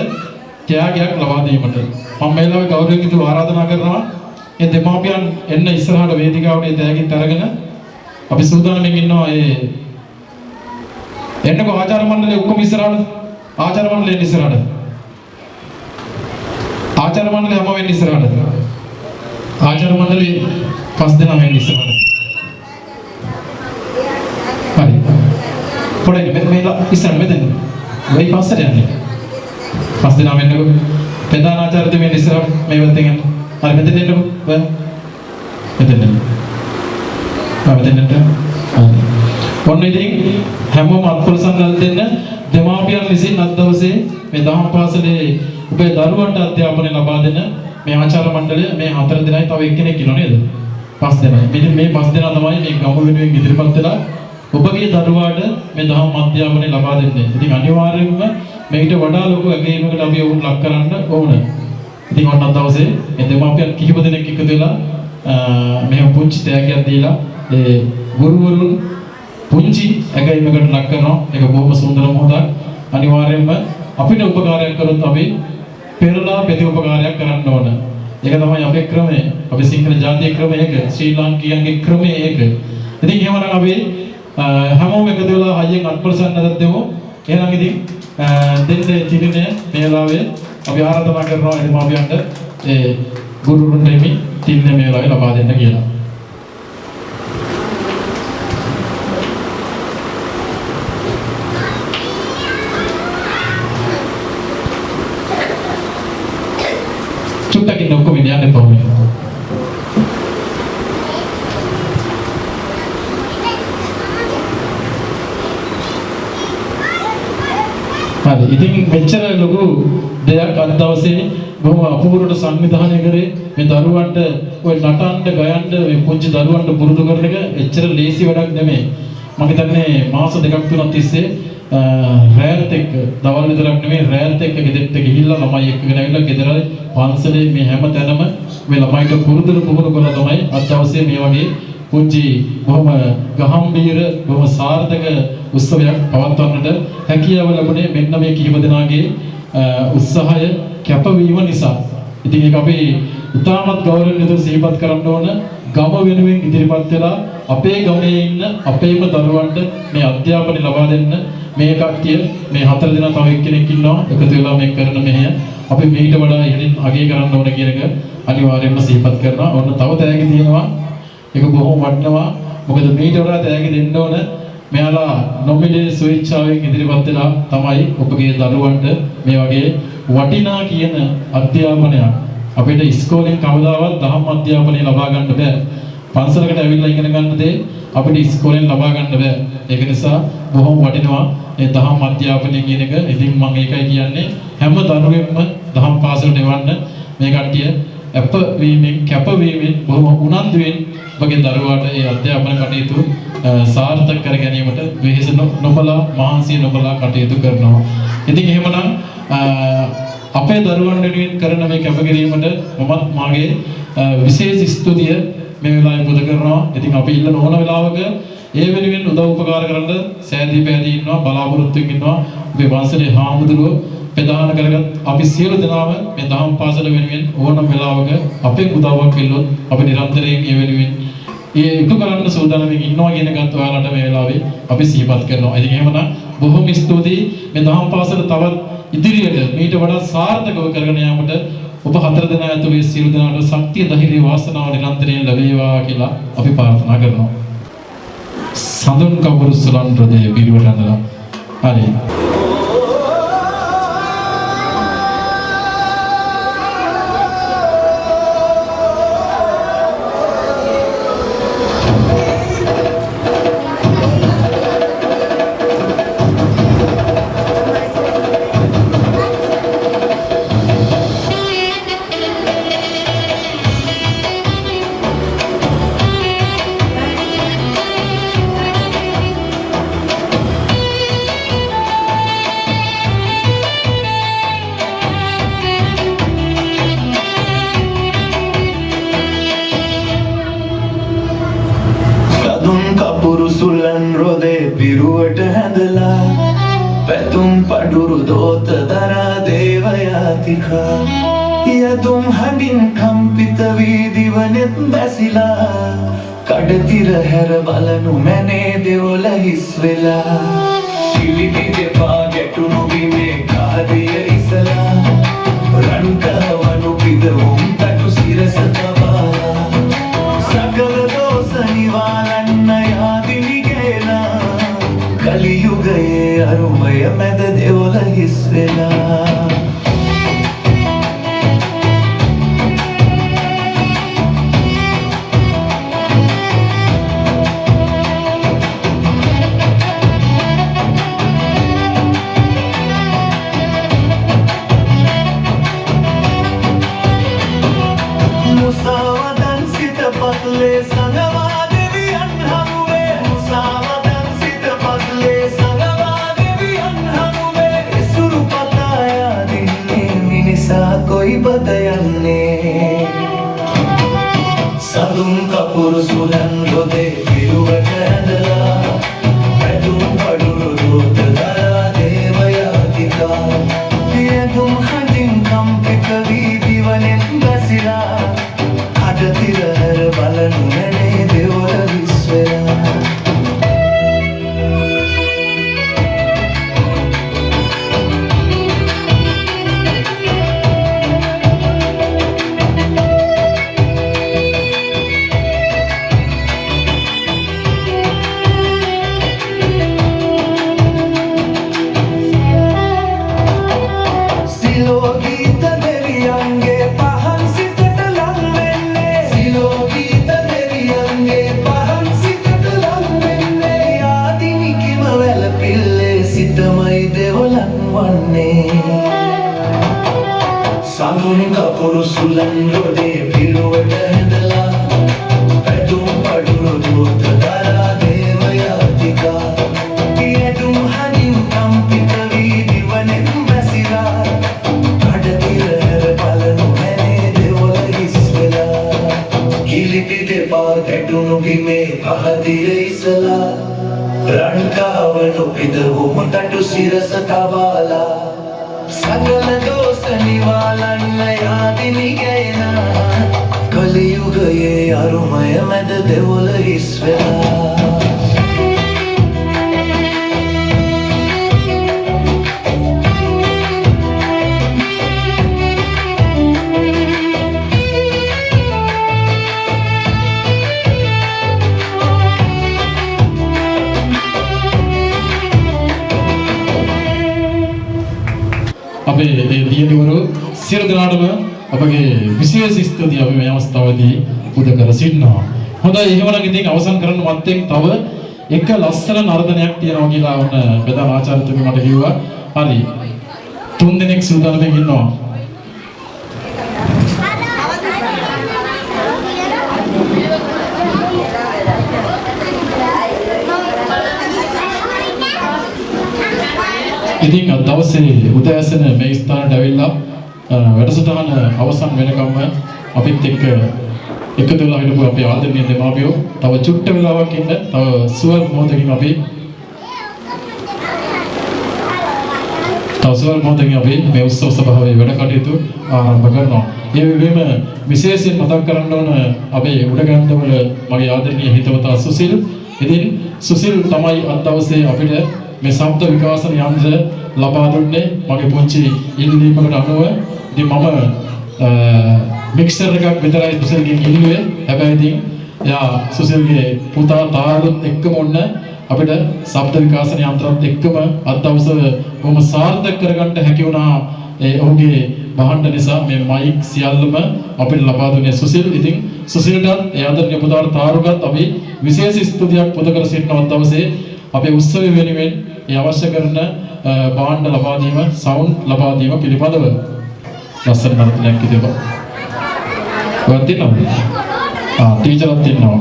ත්‍යාගයක් ලබා දීමට මම මේ වෙලාවේ ගෞරවයෙන් යුතුව ආරාධනා කරනවා. ඒ දෙමාපියන් එන්න ඉස්සරහට වේදිකාවට ඒ ත්‍යාගිත් අරගෙන අපි සූදානම්ින් ඉන්නවා ඒ එන්නකෝ ආචාර්ය මණ්ඩලයේ ඔක්කොම ඉස්සරහට ආචාර්ය මණ්ඩලයේ ඉස්සරහට ආචාර්ය මණ්ඩලය හැම වෙන්නේ ඉස්සරහට ආචාර්ය මණ්ඩලයේ පස් දෙනා වෙන්නේ ඉස්සරහට. හරි. පොඩ්ඩක් මේ ඉස්සරහ මෙතන. වෙයි පස්සට යන්නේ. පස් දෙනා වෙන්නකෝ. ප්‍රධාන ආචාර්ය දෙවියන් ඉස්සරහ මේ පැත්තෙන් යන්න. හරි මෙතන එන්නකෝ. මෙතන එන්න. මෙතන එන්න. ඔන්න ඉතින් හැමෝම අත්පොල සංගල් දෙන්න දෙමාපියන් විසින් අද දවසේ මේ දහම් පාසලේ ඔබේ දරුවන්ට අධ්‍යාපනය ලබා දෙන මේ ආචාර්ය මණ්ඩලය මේ 4 දෙනයි තව එක්කෙනෙක් ඉන්නව නේද? 5 දෙනයි. මෙන්න මේ 5 දෙනා තමයි මේ ගම වෙනුවෙන් ඉදිරිපත් වෙලා ඔබගේ දරුවාට මේ දහම් අධ්‍යාපනය ලබා දෙන්නේ. ඉතින් අනිවාර්යයෙන්ම මේකට වඩා ලොකු අගයීමකට අපි ඔවුන් ලක් කරන්න ඕන. ඉතින් ඔන්න දවසේ මේ දෙමාපියන් කිහිප දෙනෙක් එකතු වෙලා මේ පුංචි තෑගියක් දීලා ඒ ගුරුවරුන් පුංචි අගයීමකට ලක් කරනවා. ඒක බොහොම සුන්දර මොහොතක්. අනිවාර්යයෙන්ම අපිට උපකාරයක් කරොත් අපි පෙරලා ප්‍රති උපකාරයක් කරන්න ඕන. ඒක තමයි අපේ ක්‍රමය. අපේ සිංහල ජාතිය ක්‍රමය ඒක. ශ්‍රී ලාංකිකයන්ගේ ක්‍රමය ඒක. ඉතින් එහෙමනම් අපි හැමෝම එකතු වෙලා හයියෙන් අත්පොලසන්නට දෙමු. එහෙනම් ඉතින් දෙන්නේ තිරිනේ මේ වෙලාවේ අපි ආරාධනා කරනවා එදිමාපියන්ට ඒ ගුරුවරුන්ට මේ තිරිනේ මේ වෙලාවේ ලබා දෙන්න කියලා. චුට්ටක් ඉන්න ඔක්කොම යන්න එපා. හරි ඉතින් මෙච්චර ලොකු දෙයක් අද දවසේ බොහොම අපූර්වට සංවිධානය කරේ මේ දරුවන්ට ඔය නටන්න ගයන්න මේ පුංචි දරුවන්ට පුරුදු කරන එක එච්චර ලේසි වැඩක් නෙමෙයි. මම හිතන්නේ මාස දෙකක් තුනක් තිස්සේ රෑත් එක්ක දවල් විතරක් නෙමෙයි රෑත් එක්ක ගෙදරට ගිහිල්ලා ළමයි එක්කගෙන ඇවිල්ලා ගෙදර පන්සලේ මේ හැම තැනම මේ ළමයිට පුරුදු කරලා තමයි අද දවසේ මේ වගේ පුංචි බොහොම ගහම්බීර බොහොම සාර්ථක උත්සවයක් පවත්වන්නට හැකියාව ලැබුණේ මෙන්න මේ කිහිප දෙනාගේ උත්සාහය කැපවීම නිසා. ඉතින් ඒක අපි ඉතාමත් ගෞරවයෙන් යුතුව සිහිපත් කරන්න ඕන. ගම වෙනුවෙන් ඉදිරිපත් වෙලා අපේ ගමේ ඉන්න අපේම දරුවන්ට මේ අධ්‍යාපනය ලබා දෙන්න මේ කට්ටිය මේ 4 දෙනා තව එක්කෙනෙක් ඉන්නවා එකතු වෙලා මේ කරන මෙහෙය අපි මීට වඩා ඉහළින් අගය කරන්න ඕන කියන එක අනිවාර්යයෙන්ම සිහිපත් කරනවා. ඔන්න තව තෑගි තියෙනවා. ඒක බොහොම වටිනවා. මොකද මීට වඩා තෑගි දෙන්න ඕන. මෙයාලා නොමිලේ ස්වේච්ඡාවෙන් ඉදිරිපත් වෙලා තමයි ඔබගේ දරුවන්ට මේ වගේ වටිනා කියන අධ්‍යාපනයක් අපිට ඉස්කෝලෙන් කවදාවත් දහම් අධ්‍යාපනය ලබා ගන්න බෑ. පන්සලකට ඇවිල්ලා ඉගෙන ගන්න දේ අපිට ඉස්කෝලෙන් ලබා ගන්න බෑ. ඒක නිසා බොහොම වටිනවා මේ දහම් අධ්‍යාපනය කියන එක. ඉතින් මම ඒකයි කියන්නේ හැම දරුවෙක්ම දහම් පාසලට එවන්න මේ කට්ටිය අපවීමෙන් කැපවීමෙන් බොහොම උනන්දුවෙන් ඔබගේ දරුවාට මේ අධ්‍යාපන කටයුතු සාර්ථක කර ගැනීමට වෙහෙස නොබලා මහන්සිය නොබලා කටයුතු කරනවා. ඉතින් එහෙමනම් අපේ දරුවන් වෙනුවෙන් කරන මේ කැපකිරීමට මමත් මාගේ විශේෂ ස්තුතිය මේ වෙලාවේ පුද කරනවා. ඉතින් අපි ඉල්ලන ඕන වෙලාවක ඒ වෙනුවෙන් උදව් උපකාර කරන්න සෑදී පැහැදී ඉන්නවා බලාපොරොත්තු ඉන්නවා. අපේ වංශයේ හාමුදුරුවෝ ප්‍රදාන කරගත් අපි සියලු දෙනාම මේ දහම් පාසල වෙනුවෙන් ඕනම වෙලාවක අපේ උදව්වක් ඉල්ලුවොත් අපි නිරන්තරයෙන් ඒ වෙනුවෙන් ඉටු කරන්න සූදානම්ින් ඉන්නවා කියන එකත් ඔයාලට මේ වෙලාවේ අපි සිහිපත් කරනවා. ඉතින් එහෙමනම් බොහොම ස්තුතියි මේ දහම් පාසල තවත් ඉදිරියට මීට වඩා සාර්ථකව කරගෙන යාමට ඔබ 4 දෙනා ඇතුළේ සියලු දෙනාට ශක්තිය ධෛර්ය වාසනාව නිරන්තරයෙන් ලැබේවා කියලා අපි ප්‍රාර්ථනා කරනවා. සඳුන් කපුරු සලන් හෘදයේ පිරිවට ඇඳලා හරි පිරුවට හැඳලා පැතුම් පඩුරු දෝත දරා දේවයාතිකා යදුම් හඬින් කම්පිත වී දිවනෙත් බැසිලා කඩතිර හැර බලනු මැනේ දෙවොල හිස් වෙලා සිලිපි දෙපා ගැටුණු බිමේ කාදිය ඉසලා රන්කවනු පිදවුම් තටු සිරස තබාලා සකල දෝස නිවාලන්න යාදිවි කලියුගයේ අරුමය මැද දෙවොල හිස් වෙලා මුසාවදන් සිත පතුලේ සඟවා දෙවියන් හමුවේ මුසාවදන් සිත පතුලේ සඟවා දෙවියන් හමුවේ ඉසුරු පතායා දින්නේ මිනිසා කොයි බද යන්නේ සඳුන් කපුරු සුලන් රොදේ පිරුවට ඇඳලා පැතුම් පඩුරු දෝත දරා දේවයාතිකා යදුම් හඬින් කම්පිත වී දිවනෙත් බැසිලා අඩතිරහර බලනු මැනේ දෙවොල හිස් වෙලා උලන් රොඩේ පිරුවට හැඳලා පැතුම් පඩුරු දූත දරා දේවයාතිකා පියදුම් හදින් කම්පිත වී දිවනෙන් බැසිරා කඩතිර හැර බලනු හැනේ දෙවොල හිස් වෙලා කිලිටි දෙපා ගැටුණු බිමේ පහදිර ඉසලා රණ්කාවනු පිදවුම තටු සිරස තවාලා සකල දෝෂ නිවාලන්න යාදිනි ගයනා කලියුගයේ අරුමය මැද දෙවොල හිස් වෙලා අපේ මේ දියණිවරු සියලු දෙනාටම අපගේ විශේෂ ස්තුතිය අපි මේ අවස්ථාවේදී පුද කර සිටිනවා. හොඳයි එහෙමනම් ඉතින් අවසන් කරන්න මත්තෙන් තව එක ලස්සන නර්තනයක් තියෙනවා කියලා වුණ ප්‍රධාන ආචාර්යතුමී මට කිව්වා. හරි. 3 දිනක් සූදානම්ෙන් ඉන්නවා. ඉතින් අද දවසේ උදෑසන මේ ස්ථානට ඇවිල්ලා වැඩසටහන අවසන් වෙනකම්ම අපිත් එක්ක එකතු වෙලා හිටපු අපේ ආදරණීය දෙමාපියෝ තව චුට්ට වෙලාවක් ඉන්න තව සුවර් මොහොතකින් අපි මේ උත්සව සභාවේ වැඩ කටයුතු ආරම්භ කරනවා. ඒ වගේම විශේෂයෙන් මතක් කරන්න ඕන අපේ උඩගන්තවල මගේ ආදරණීය හිතවතා සුසිල්. ඉතින් සුසිල් තමයි අද දවසේ අපිට මේ ශබ්ද විකාශන යන්ත්‍ර ලබා දුන්නේ මගේ පුංචි ඉල්ලීමකට අනුව. ඉතින් මම මික්සර් එකක් විතරයි සුසිල්ගෙන් ඉල්ලුවේ. හැබැයි ඉතින් එයා සුසිල්ගේ පුතා තාරුත් එක්කම ඔන්න අපිට ශබ්ද විකාශන යන්ත්‍රත් එක්කම අද දවසේ බොහොම සාර්ථක කරගන්න හැකි වුණා. ඒ ඔහුගේ භාණ්ඩ නිසා මේ මයික් සියල්ලම අපිට ලබා දුන්නේ සුසිල්. ඉතින් සුසිල්ටත් ඒ ආදරණීය පුතාට තාරුගත් අපි විශේෂ ස්තුතියක් පුද කර සිටිනවා දවසේ අපේ උත්සවය වෙනුවෙන් ඒ අවශ්‍ය කරන භාණ්ඩ ලබා දීම, සවුන්ඩ් ලබා දීම පිළිබඳව ලස්සන නර්තනයක් ඉදෙනවා. ඔයත් ඉන්නවද? ටීචර්ත් ඉන්නවා.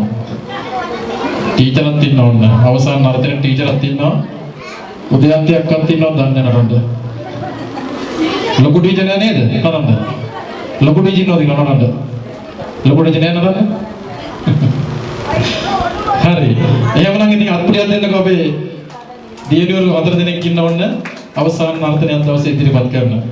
ටීචර්ත් ඉන්නවන්න. අවසාන නර්තනයේ ටීචර්ත් ඉන්නවා. උදයන්තියක්වත් ඉන්නවද දන්නේ නැරොන්ද? ලොකු ටීචර් නේද? නරන්ද? ලොකු ටීචර් නෝද නරන්ද? ලොකු ටීචර් නේද? හරි. එහෙනම් ඉතින් අත්පුඩියක් දෙන්නකෝ අපේ දියණිවරු 4 දෙනෙක් ඉන්නවන්න අවසාන නර්තනයක් දවසේ ඉදිරිපත් කරනවා.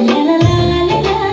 la la la la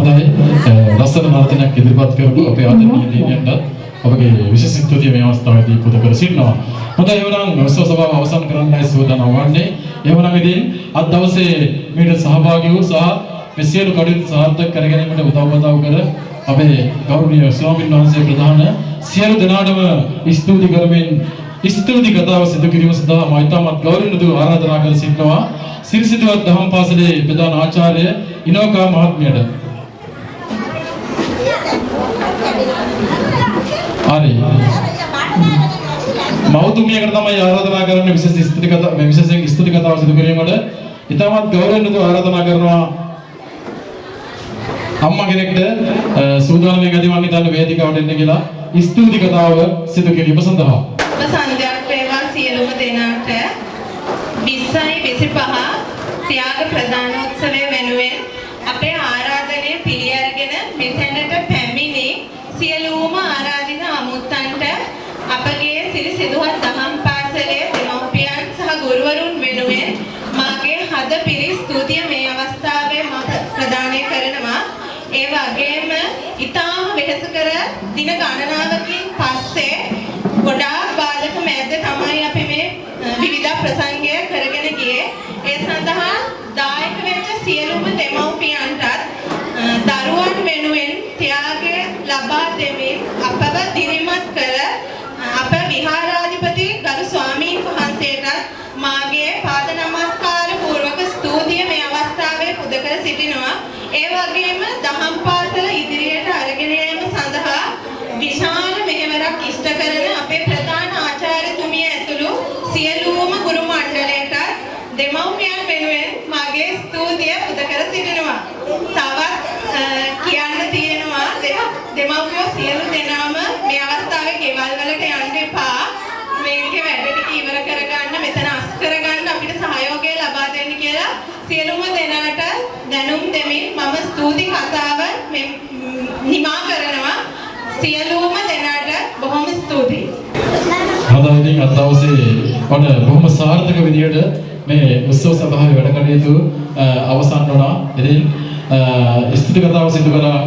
හොඳයි ලස්සන නර්තනයක් ඉදිරිපත් කරපු අපේ ආදරණීය දිනියන්ට අපගේ විශේෂ ස්තුතිය මේ අවස්ථාවේදී පුද කර සිටිනවා. හොඳයි එවනම් උත්සව සභාව අවසන් කරන්නයි සූදානම් වන්නේ. එවනම් ඉතින් අද දවසේ මීට සහභාගී වූ සහ මේ සියලු කටයුතු සාර්ථක කර ගැනීමට උදව් කර අපේ ගෞරවනීය ස්වාමීන් වහන්සේ ප්‍රධාන සියලු දෙනාටම ස්තුති කරමින් ස්තුති කතාව සිදු කිරීම සඳහා මා ඉතාමත් ගෞරවණීය ආරාධනා කර සිටිනවා සිරිසිදුවත් දහම් පාසලේ ප්‍රධාන ආචාර්ය ඉනෝකා මහත්මියට. හරි. මෞතුමියකට තමයි ආරාධනා කරන්නේ විශේෂ ස්තුති කතාව සිදු කිරීමට. ඉතාමත් ගෞරවණීය ආරාධනා කරනවා අම්මා කෙනෙක්ට සූදානම් වෙන්න ඉතින් වේදිකාවට එන්න කියලා ස්තුති කතාව සිදු කිරීම සඳහා. සන්ධ්‍යාවක් වේවා සියලුම දෙනාට 2025 ත්‍යාග ප්‍රදානෝත්සවය වෙනුවෙන් අපේ ආරාධනය පිළිඅරගෙන මෙතැනට පැමිණි සියලුම ආරාධිත අමුත්තන්ට අපගේ සිරිසිදුවත් දහම් පාසලේ දෙමව්පියන් සහ ගුරුවරුන් වෙනුවෙන් මාගේ හදපිරි ස්තුතිය මේ අවස්ථාවේ මම ප්‍රදානය කරනවා. ඒ වගේම ඊටාම වෙහෙසකර දින ගණනාවකින් පස්සේ ගොඩාක් බාලක මැද්ද තමයි අපි මේ විවිධ ප්‍රසංගය කරගෙන ගියේ. ඒ සඳහා දායක වෙච්ච සියලුම දෙමව්පියන්ටත් දරුවන් වෙනුවෙන් ත්‍යාගය ලබා දෙමින් අපව දිරිමත් කළ අප විහාරාධිපති ගරු ස්වාමීන් වහන්සේටත් මාගේ පාද නමස්කාර පූර්වක ස්තුතිය මේ අවස්ථාවේ පුද කර සිටිනවා. ඒ වගේම දහම් පාසල ඉදිරියට අරගෙන යාම සඳහා විශාල මෙහෙවරක් ඉෂ්ට කරන අපේ ප්‍රධාන ආචාර්යතුමිය ඇතුළු සියලුම ගුරු මණ්ඩලයට දෙමව්පියන් වෙනුවෙන් මාගේ ස්තුතිය පුද කර සිටිනවා. තවත් කියන්න තියෙනවා දෙමව්පියෝ සියලු දෙනාම මේ අවස්ථාවේ ගෙවල් වලට යන්න එපා. මේකේ වැඩ ටික ඉවර කරගන්න මෙතන අස් කරගන්න අපිට සහයෝගය ලබා දෙන්න කියලා සියලුම දෙනාට දැනුම් දෙමින් මම ස්තුති කතාව නිමා කරනවා. සියලුම දෙනාට බොහොම ස්තුතියි. හදවතින් අද දවසේ ඔන්න බොහොම සාර්ථක විදියට මේ උත්සව සභාවේ වැඩ කටයුතු අවසන් වුණා. ඉතින් ස්තුති කතාව සිදු කළා.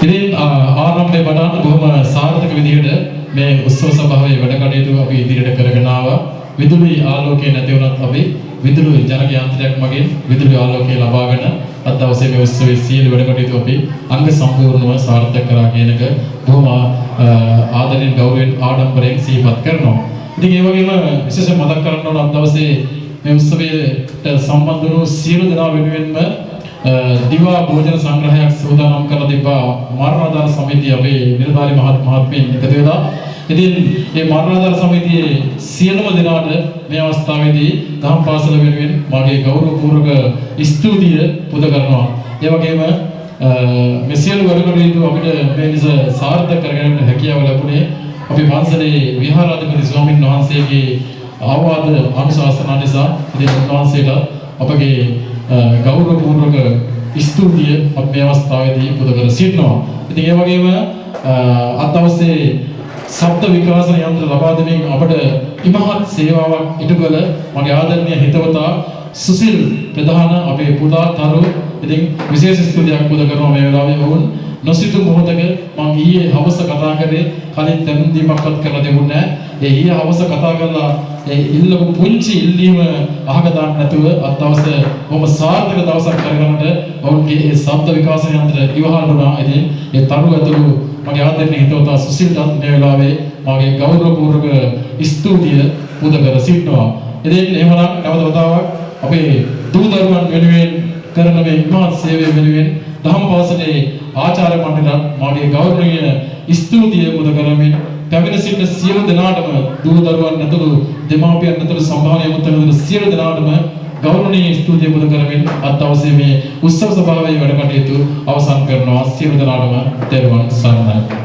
ඉතින් ආරම්භයේ පටන් බොහොම සාර්ථක විදියට මේ උත්සව සභාවේ වැඩ කටයුතු අපි ඉදිරියට කරගෙන ආවා. විදුලි ආලෝකය නැති වුණත් අපි විදුලි ජනක යාන්ත්‍රයක් මගින් විදුලි ආලෝකය ලබාගෙන අද දවසේ මේ උත්සවයේ සියලු වැඩ කටයුතු අපි අංග සම්පූර්ණව සාර්ථක කරා කියන එක බොහොම ආදරෙන් ගෞරවයෙන් ආඩම්බරයෙන් සිහිපත් කරනවා. ඉතින් ඒ වගේම විශේෂයෙන් මතක් කරන්න ඕන අද දවසේ මේ උත්සවයට සම්බන්ධ වුණු සියලු දෙනා වෙනුවෙන්ම දිවා භෝජන සංග්‍රහයක් සූදානම් කරලා තිබ්බා මරණාධාර සමිතිය අපේ නිලධාරී මහත්මයන් එකතු වෙලා. ඉතින් මේ මරණාධාර සමිතියේ සියලුම දෙනාට මේ අවස්ථාවේදී දහම් පාසල වෙනුවෙන් මාගේ ගෞරවපූර්වක ස්තුතිය පුද කරනවා. ඒ වගේම මේ සියලු වැඩකටයුතු අපිට මේ නිසා සාර්ථක කරගන්නට හැකියාව ලැබුණේ අපේ පන්සලේ විහාරාධිපති ස්වාමීන් වහන්සේගේ ආවාද අනුශාසනා නිසා. ඉතින් උන්වහන්සේට අපගේ ගෞරවපූර්වක ස්තුතිය අපි මේ අවස්ථාවේදී පුද කර සිටිනවා. ඉතින් ඒ වගේම අද දවසේ ශබ්ද විකාශන යන්ත්‍ර ලබා දෙමින් අපට ඉමහත් සේවාවක් ඉටු කළ මගේ ආදරණීය හිතවතා සුසිල් ප්‍රධාන අපේ පුතා තරු ඉතින් විශේෂ ස්තුතියක් පුද කරනවා මේ වෙලාවේ. වුන් නොසිතු මොහොතක මම ඊයේ හවස කතා කරේ කලින් දැනුම් දීමක්වත් කරලා දෙන්නේ නැහැ. ඒ ඊයේ හවස කතා කරලා ඒ ඉල්ලපු පුංචි ඉල්ලීම අහක දාන්න නැතුව අද දවසේ බොහොම සාර්ථක දවසක් කරගන්නට ඔවුන්ගේ ඒ ශබ්ද විකාශන යන්ත්‍ර ඉවහල් වුණා. ඉතින් ඒ තරු ඇතුළු මගේ ආදරණීය හිතවතා සුසිල්ටත් මේ වෙලාවේ මාගේ ගෞරවපූර්වක ස්තුතිය පුද කර සිටිනවා. ඉතින් එහෙමනම් නැවත වතාවක් අපේ දූ දරුවන් වෙනුවෙන් කරන මේ ඉමහත් සේවය වෙනුවෙන් දහම් පාසලේ ආචාර්ය මණ්ඩලයට මාගේ ගෞරවනීය ස්තුතිය පුද කරමින් පැමිණ සිටින සියලු දෙනාටම දූ දරුවන් ඇතුළු දෙමාපියන් ඇතුළු සම්භාවනීය මුත්තන් සියලු දෙනාටම ගෞරවනීය ස්තුතිය පුද කරමින් අද දවසේ මේ උත්සව සභාවේ වැඩ කටයුතු අවසන් කරනවා. සියලු දෙනාටම තෙරුවන් සරණයි.